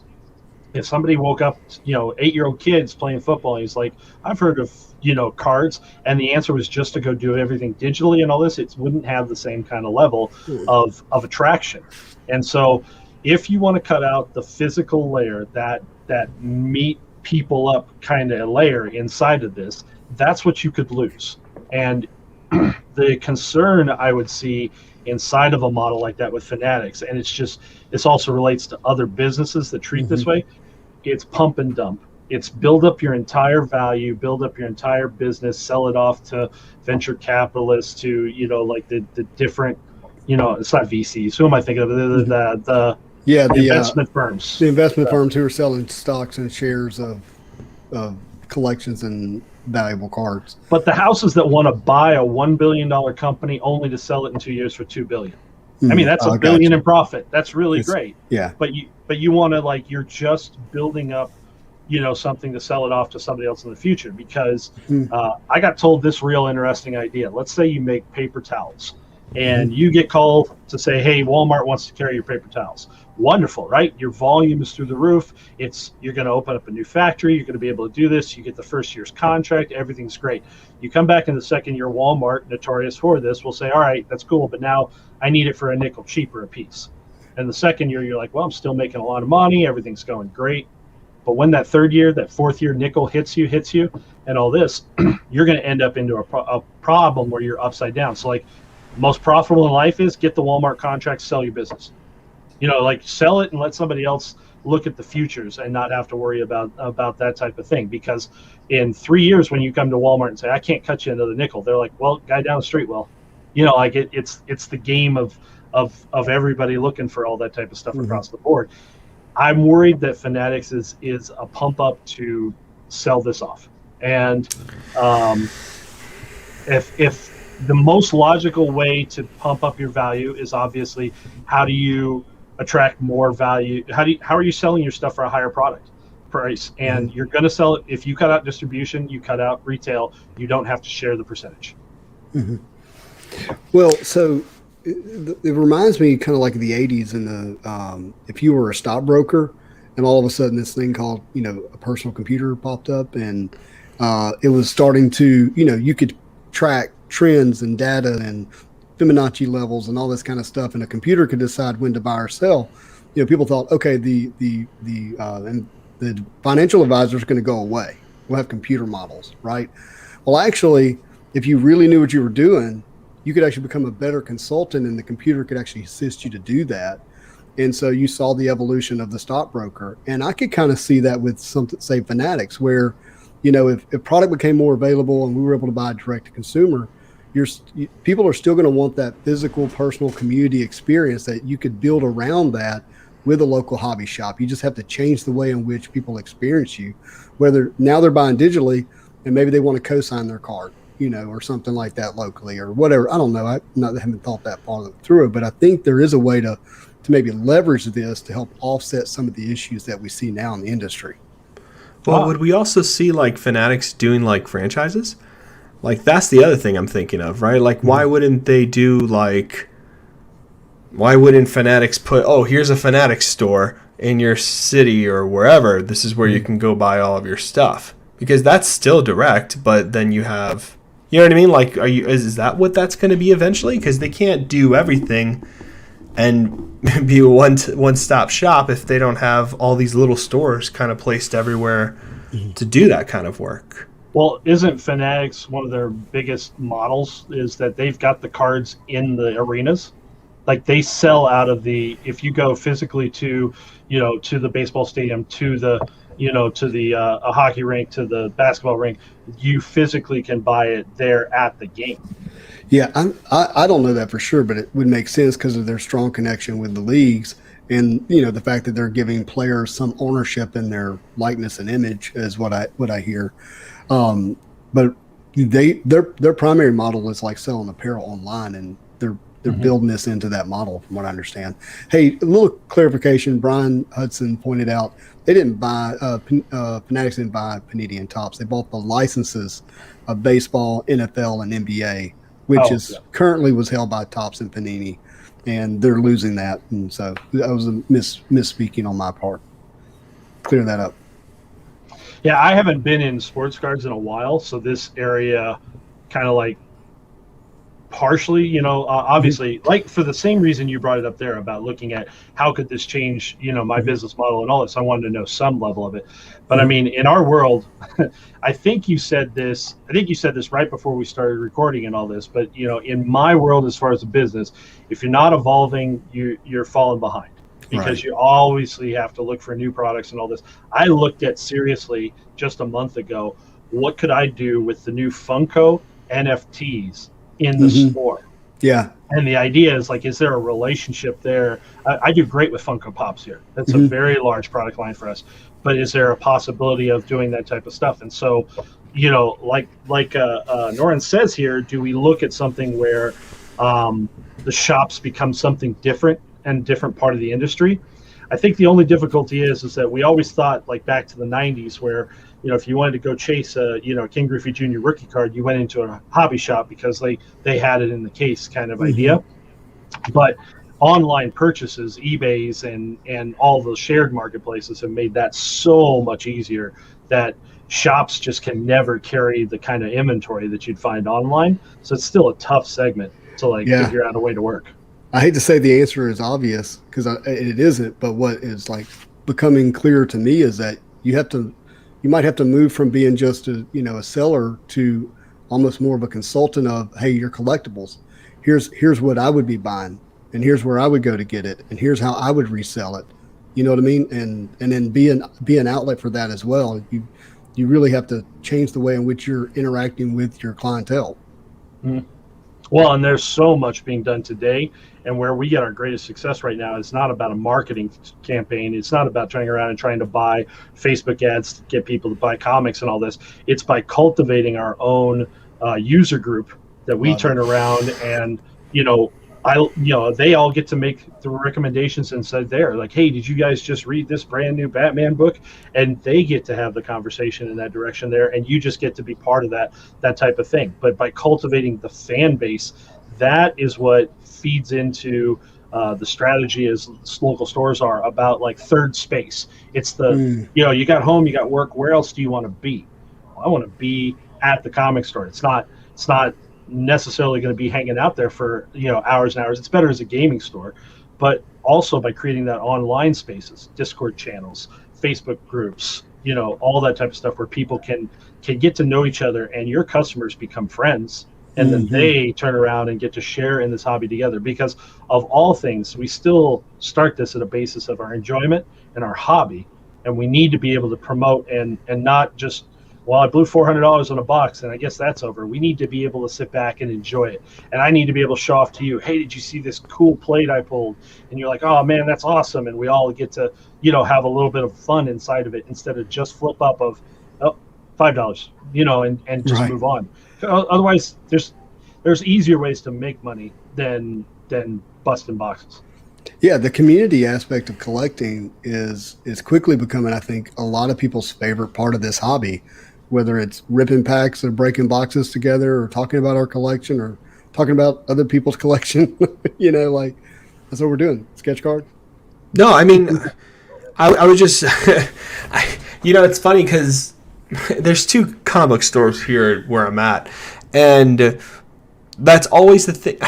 if somebody woke up, 8-year-old kids playing football, and he's like, "I've heard of, cards," and the answer was just to go do everything digitally and all this, it wouldn't have the same kind of level of attraction. And so if you want to cut out the physical layer, that meet people up kind of layer inside of this, that's what you could lose. And the concern I would see inside of a model like that with Fanatics, and this also relates to other businesses that treat this way, it's pump and dump. It's build up your entire value, build up your entire business, sell it off to venture capitalists, to, you know, like the different, you know, it's not VCs. Who am I thinking of? The investment firms. The investment firms who are selling stocks and shares of collections and valuable cards. But the houses that want to buy a $1 billion company only to sell it in 2 years for $2 billion. I mean, that's $1 billion in profit. That's really great. Yeah. But you want to, like, you're just building up, you know, something to sell it off to somebody else in the future. Because I got told this real interesting idea. Let's say you make paper towels, and you get called to say, hey, Walmart wants to carry your paper towels. Wonderful, right? Your volume is through the roof. You're going to open up a new factory. You're going to be able to do this. You get the first year's contract. Everything's great. You come back in the second year, Walmart, notorious for this, will say, all right, that's cool, but now I need it for a nickel cheaper a piece. And the second year, you're like, well, I'm still making a lot of money. Everything's going great. But when that third year, that fourth year nickel hits you, and all this, you're going to end up into a problem where you're upside down. So, like, most profitable in life is get the Walmart contract, sell your business. You know, like, sell it and let somebody else look at the futures and not have to worry about that type of thing. Because in 3 years, when you come to Walmart and say, I can't cut you another nickel, they're like, well, guy down the street will. You know, like, it's the game of everybody looking for all that type of stuff across the board. I'm worried that Fanatics is a pump up to sell this off. And if the most logical way to pump up your value is obviously, how do you attract more value? How are you selling your stuff for a higher product price? And you're going to sell it. If you cut out distribution, you cut out retail, you don't have to share the percentage. Well, so it reminds me kind of like the 80s, and if you were a stockbroker and all of a sudden this thing called, you know, a personal computer popped up, and it was starting to, you know, you could track trends and data and Fibonacci levels and all this kind of stuff, and a computer could decide when to buy or sell. You know, people thought, okay, the financial advisor is going to go away. We'll have computer models, right? Well, actually, if you really knew what you were doing, you could actually become a better consultant, and the computer could actually assist you to do that. And so you saw the evolution of the stockbroker. And I could kind of see that with something, say, Fanatics, where, you know, if product became more available and we were able to buy direct to consumer, people are still going to want that physical, personal community experience that you could build around that with a local hobby shop. You just have to change the way in which people experience you, whether now they're buying digitally and maybe they want to co-sign their card, you know, or something like that locally or whatever. I don't know. I haven't thought that far through it, but I think there is a way to maybe leverage this to help offset some of the issues that we see now in the industry. Well, would we also see like Fanatics doing like franchises? Like, that's the other thing I'm thinking of, right? Like, why wouldn't they do like, why wouldn't Fanatics put, oh, here's a Fanatics store in your city or wherever. This is where you can go buy all of your stuff. Because that's still direct, but then you have, you know what I mean? Like, is that what that's going to be eventually? Because they can't do everything and be a one-stop shop if they don't have all these little stores kind of placed everywhere to do that kind of work. Well, isn't Fanatics one of their biggest models is that they've got the cards in the arenas? Like, they sell out of if you go physically to, you know, to the baseball stadium, to the, you know, to the a hockey rink, to the basketball rink, you physically can buy it there at the game. Yeah, I don't know that for sure, but it would make sense because of their strong connection with the leagues, and, you know, the fact that they're giving players some ownership in their likeness and image is what I hear. But their primary model is like selling apparel online, and they're building this into that model, from what I understand. Hey, a little clarification. Brian Hudson pointed out they didn't buy Fanatics didn't buy Panini and Topps. They bought the licenses of baseball, NFL, and NBA, which currently was held by Topps and Panini, and they're losing that. And so that was a misspeaking on my part. Clear that up. Yeah, I haven't been in sports cards in a while, so this area kind of like partially, you know, obviously, like for the same reason you brought it up there about looking at how could this change, you know, my business model and all this. I wanted to know some level of it. But I mean, in our world, I think you said this right before we started recording and all this, but, you know, in my world, as far as the business, if you're not evolving, you're falling behind. because Right. you obviously have to look for new products and all this. I looked at seriously just a month ago, what could I do with the new Funko NFTs in the Hmm. store? Yeah. And the idea is like, is there a relationship there? I do great with Funko Pops here. That's a Hmm. very large product line for us. But is there a possibility of doing that type of stuff? And so, like Norrin says here, do we look at something where the shops become something different and different part of the industry? I think the only difficulty is that we always thought, like back to the '90s, where if you wanted to go chase a King Griffey Jr. rookie card, you went into a hobby shop because they had it in the case, kind of Hmm. idea. But online purchases, eBay's and all the shared marketplaces have made that so much easier that shops just can never carry the kind of inventory that you'd find online. So it's still a tough segment to like Yeah. figure out a way to work. I hate to say the answer is obvious because it isn't, but what is like becoming clear to me is that you might have to move from being just a seller to almost more of a consultant of, hey, your collectibles. Here's what I would be buying, and here's where I would go to get it, and here's how I would resell it. You know what I mean? And then be an outlet for that as well. You really have to change the way in which you're interacting with your clientele. Mhm. Well, and there's so much being done today, and where we get our greatest success right now is not about a marketing campaign. It's not about turning around and trying to buy Facebook ads to get people to buy comics and all this. It's by cultivating our own user group that we Love it. turn around and you know they all get to make the recommendations and say there like, hey, did you guys just read this brand new Batman book? And they get to have the conversation in that direction there, and you just get to be part of that type of thing. But by cultivating the fan base, that is what feeds into the strategy as local stores are about, like third space. It's the Mm, you got home, you got work, where else do you want to be? Well, I want to be at the comic store. It's not necessarily going to be hanging out there for hours and hours. It's better as a gaming store, but also by creating that online spaces, Discord channels, Facebook groups, all that type of stuff where people can get to know each other and your customers become friends, and then mhm. they turn around and get to share in this hobby together. Because of all things, we still start this at a basis of our enjoyment and our hobby, and we need to be able to promote and not just, well, I blew $400 on a box and I guess that's over. We need to be able to sit back and enjoy it. And I need to be able to show off to you, hey, did you see this cool plate I pulled? And you're like, oh man, that's awesome. And we all get to, have a little bit of fun inside of it instead of just flip up of, oh, $5, and just Right. move on. Otherwise, there's easier ways to make money than busting boxes. Yeah, the community aspect of collecting is quickly becoming, I think, a lot of people's favorite part of this hobby, whether it's ripping packs or breaking boxes together or talking about our collection or talking about other people's collection. Like that's what we're doing. Sketch card. No, I mean, I would just, it's funny because there's two comic book stores here where I'm at, and that's always the thing.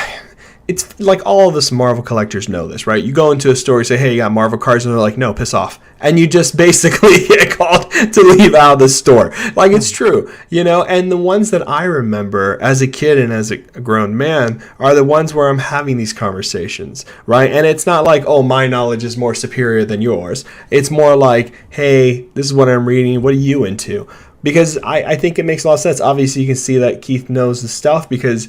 It's like all of us Marvel collectors know this, right? You go into a store, you say, hey, you got Marvel cards, and they're like, no, piss off. And you just basically get called to leave out of the store. Like, it's true, And the ones that I remember as a kid and as a grown man are the ones where I'm having these conversations, right? And it's not like, oh, my knowledge is more superior than yours. It's more like, hey, this is what I'm reading. What are you into? Because I think it makes a lot of sense. Obviously, you can see that Keith knows the stuff because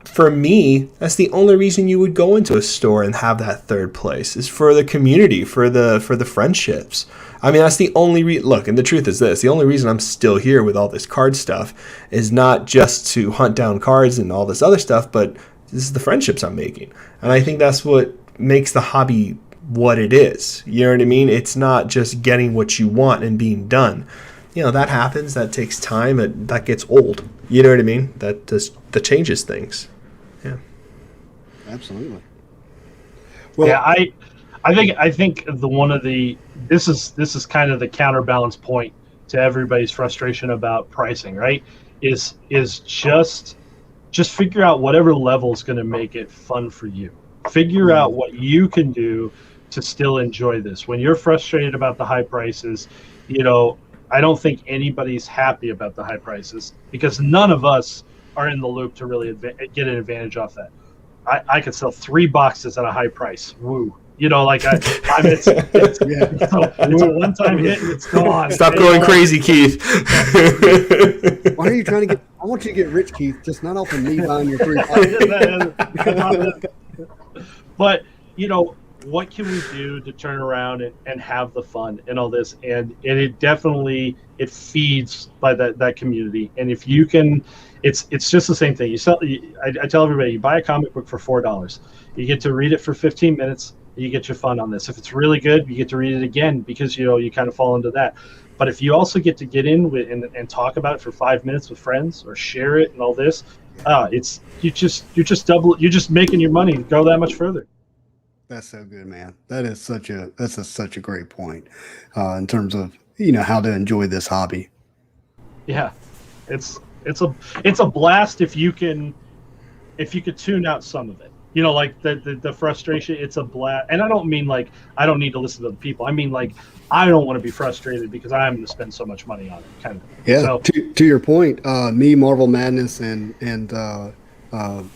for me, that's the only reason you would go into a store and have that third place is for the community, for the friendships. I mean, that's the only look, and the truth is this, the only reason I'm still here with all this card stuff is not just to hunt down cards and all this other stuff, but this is the friendships I'm making. And I think that's what makes the hobby what it is. You know what I mean? It's not just getting what you want and being done. That happens, that takes time, that gets old. You know what I mean? That changes things. Yeah. Absolutely. Well, Yeah, I think this is kind of the counterbalance point to everybody's frustration about pricing, right? Is just figure out whatever level is going to make it fun for you. Figure out what you can do to still enjoy this. When you're frustrated about the high prices, I don't think anybody's happy about the high prices because none of us are in the loop to really get an advantage off that. I could sell 3 boxes at a high price. Woo. You know, like it's a one-time hit and it's gone. Stop going crazy, Keith. Why are you trying to get? I want you to get rich, Keith. Just not off of me buying your free. But you know, what can we do to turn around and have the fun and all this? And it definitely it feeds by that community. And if you can, it's just the same thing. You sell. I tell everybody, you buy a comic book for $4. You get to read it for 15 minutes. You get your fun on this. If it's really good, you get to read it again because you kind of fall into that. But if you also get to get in with and talk about it for 5 minutes with friends or share it and all this, you're just making your money go that much further. That's so good, man. That's such a great point in terms of how to enjoy this hobby. Yeah, it's a blast if you could tune out some of it. You know, like the frustration, it's a blast. And I don't mean like I don't need to listen to the people. I mean like I don't want to be frustrated because I'm going to spend so much money on it, kind of. Yeah. So, to your point, me, Marvel Madness, and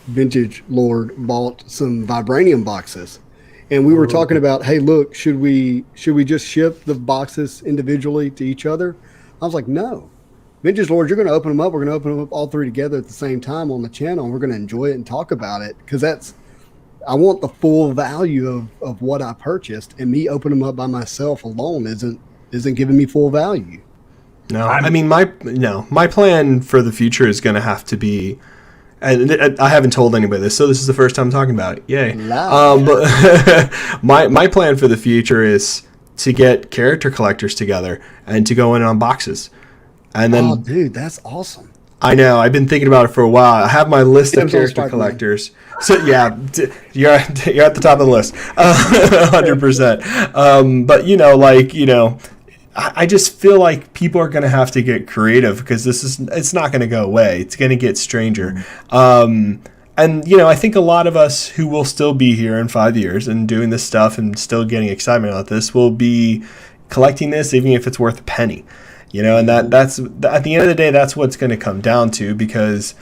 Vintage Lord bought some vibranium boxes, and we were talking about, hey, look, should we just ship the boxes individually to each other? I was like, no. Vintage Lord, you're going to open them up. We're going to open them up all three together at the same time on the channel, and we're going to enjoy it and talk about it because I want the full value of what I purchased, and me opening them up by myself alone isn't giving me full value. No, I mean my plan for the future is going to have to be, and I haven't told anybody this, so this is the first time I'm talking about it. Yay! But my plan for the future is to get character collectors together and to go in on boxes, and then. Oh, dude, that's awesome. I know. I've been thinking about it for a while. I have of character collectors. So yeah, you're at the top of the list, 100%. But I just feel like people are going to have to get creative because it's not going to go away. It's going to get stranger. And I think a lot of us who will still be here in 5 years and doing this stuff and still getting excitement about this will be collecting this, even if it's worth a penny. And that's at the end of the day, that's what's going to come down to, because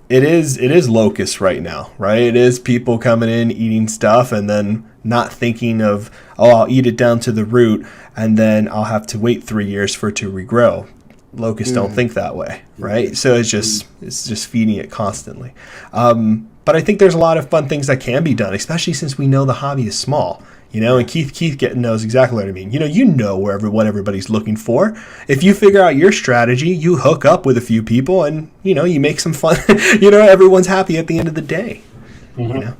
it is locusts right now, right? It is people coming in, eating stuff, and then not thinking of, I'll eat it down to the root, and then I'll have to wait 3 years for it to regrow. Locusts don't think that way, right? So it's just feeding it constantly. But I think there's a lot of fun things that can be done, especially since we know the hobby is small. And Keith knows exactly what I mean. You know what everybody's looking for. If you figure out your strategy, you hook up with a few people, and you make some fun. Everyone's happy at the end of the day. Mm-hmm.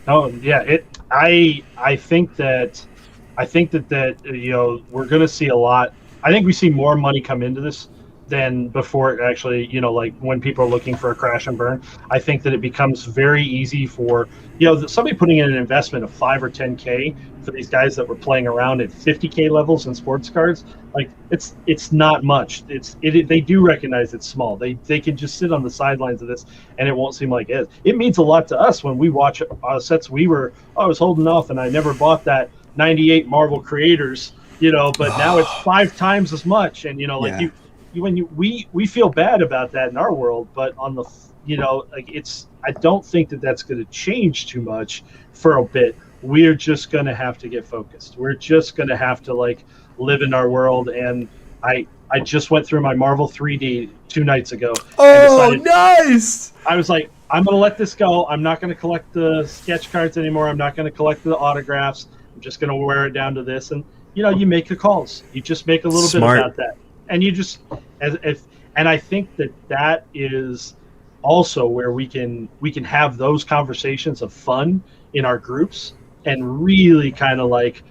Oh yeah, I think that we're going to see a lot. I think we see more money come into this than before it actually, like when people are looking for a crash and burn. I think that it becomes very easy for, somebody putting in an investment of 5 or 10K for these guys that were playing around at 50K levels in sports cards. Like it's not much. They do recognize it's small. They can just sit on the sidelines of this and it won't seem like it is. It means a lot to us when we watch sets. I was holding off and I never bought that 98 Marvel Creators, but now it's 5 times as much. And, we feel bad about that in our world, but on the, I don't think that's going to change too much for a bit. We're just going to have to get focused. We're just going to have to live in our world. And I just went through my Marvel 3D 2 nights ago. Oh, nice. I was like, I'm going to let this go. I'm not going to collect the sketch cards anymore. I'm not going to collect the autographs. I'm just going to wear it down to this. And, you make the calls. You just make a little bit about that. And you just, and I think that is also where we can have those conversations of fun in our groups and really kind of like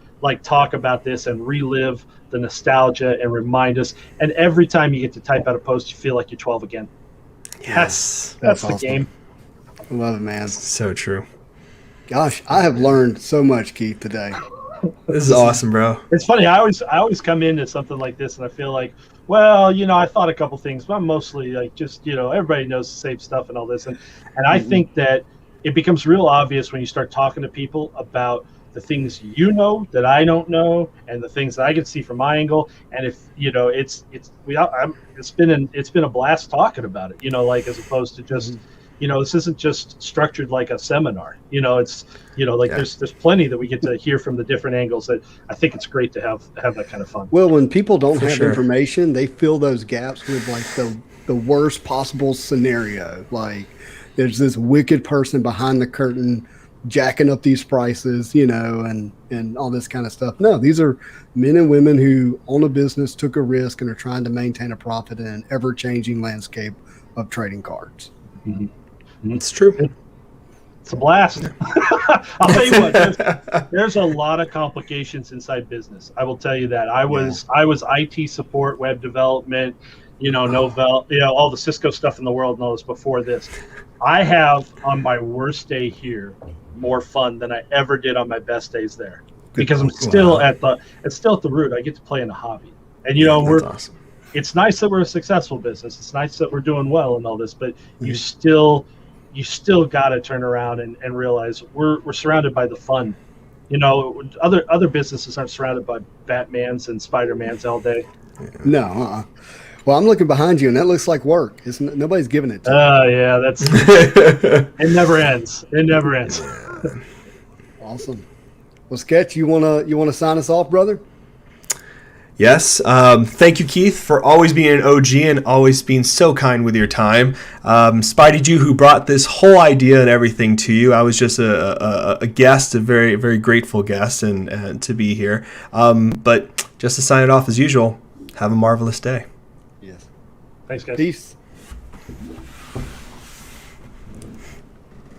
talk about this and relive the nostalgia and remind us. And every time you get to type out a post, you feel like you're 12 again. Yes, that's the awesome. game. I love it, man. So true. Gosh, I have learned so much, Keith, today. This is awesome, bro. It's funny. I always come into something like this and I feel like, well, I thought a couple things, but I'm mostly like just, everybody knows the same stuff and all this. And I think that it becomes real obvious when you start talking to people about the things that I don't know and the things that I can see from my angle. And if, it's been a blast talking about it, as opposed to just, this isn't just structured like a seminar. It's like there's plenty that we get to hear from the different angles. That I think it's great to have that kind of fun. Well, when people don't For have sure. information, they fill those gaps with like the worst possible scenario. Like there's this wicked person behind the curtain jacking up these prices, and all this kind of stuff. No, these are men and women who own a business, took a risk, and are trying to maintain a profit in an ever-changing landscape of trading cards. It's true. It's a blast. I'll tell you what, there's a lot of complications inside business. I will tell you that. I was IT support, web development, Novell, all the Cisco stuff in the world and all this before this. I have, on my worst day here, more fun than I ever did on my best days there, because I'm still at the root. I get to play in a hobby, and That's awesome. It's nice that we're a successful business. It's nice that we're doing well and all this, but you still got to turn around and realize we're surrounded by the fun. Other businesses aren't surrounded by Batmans and Spider-Mans all day. No. Well, I'm looking behind you, and that looks like work. Nobody's giving it to you. Yeah, that's it. Never ends. It never ends. Awesome. Well, Sketch, you wanna sign us off, brother? Yes. Thank you, Keith, for always being an OG and always being so kind with your time. Spidey Jew, who brought this whole idea and everything to you. I was just a guest, a very, very grateful guest, and to be here. But just to sign it off as usual, have a marvelous day. Yes. Thanks, guys. Peace.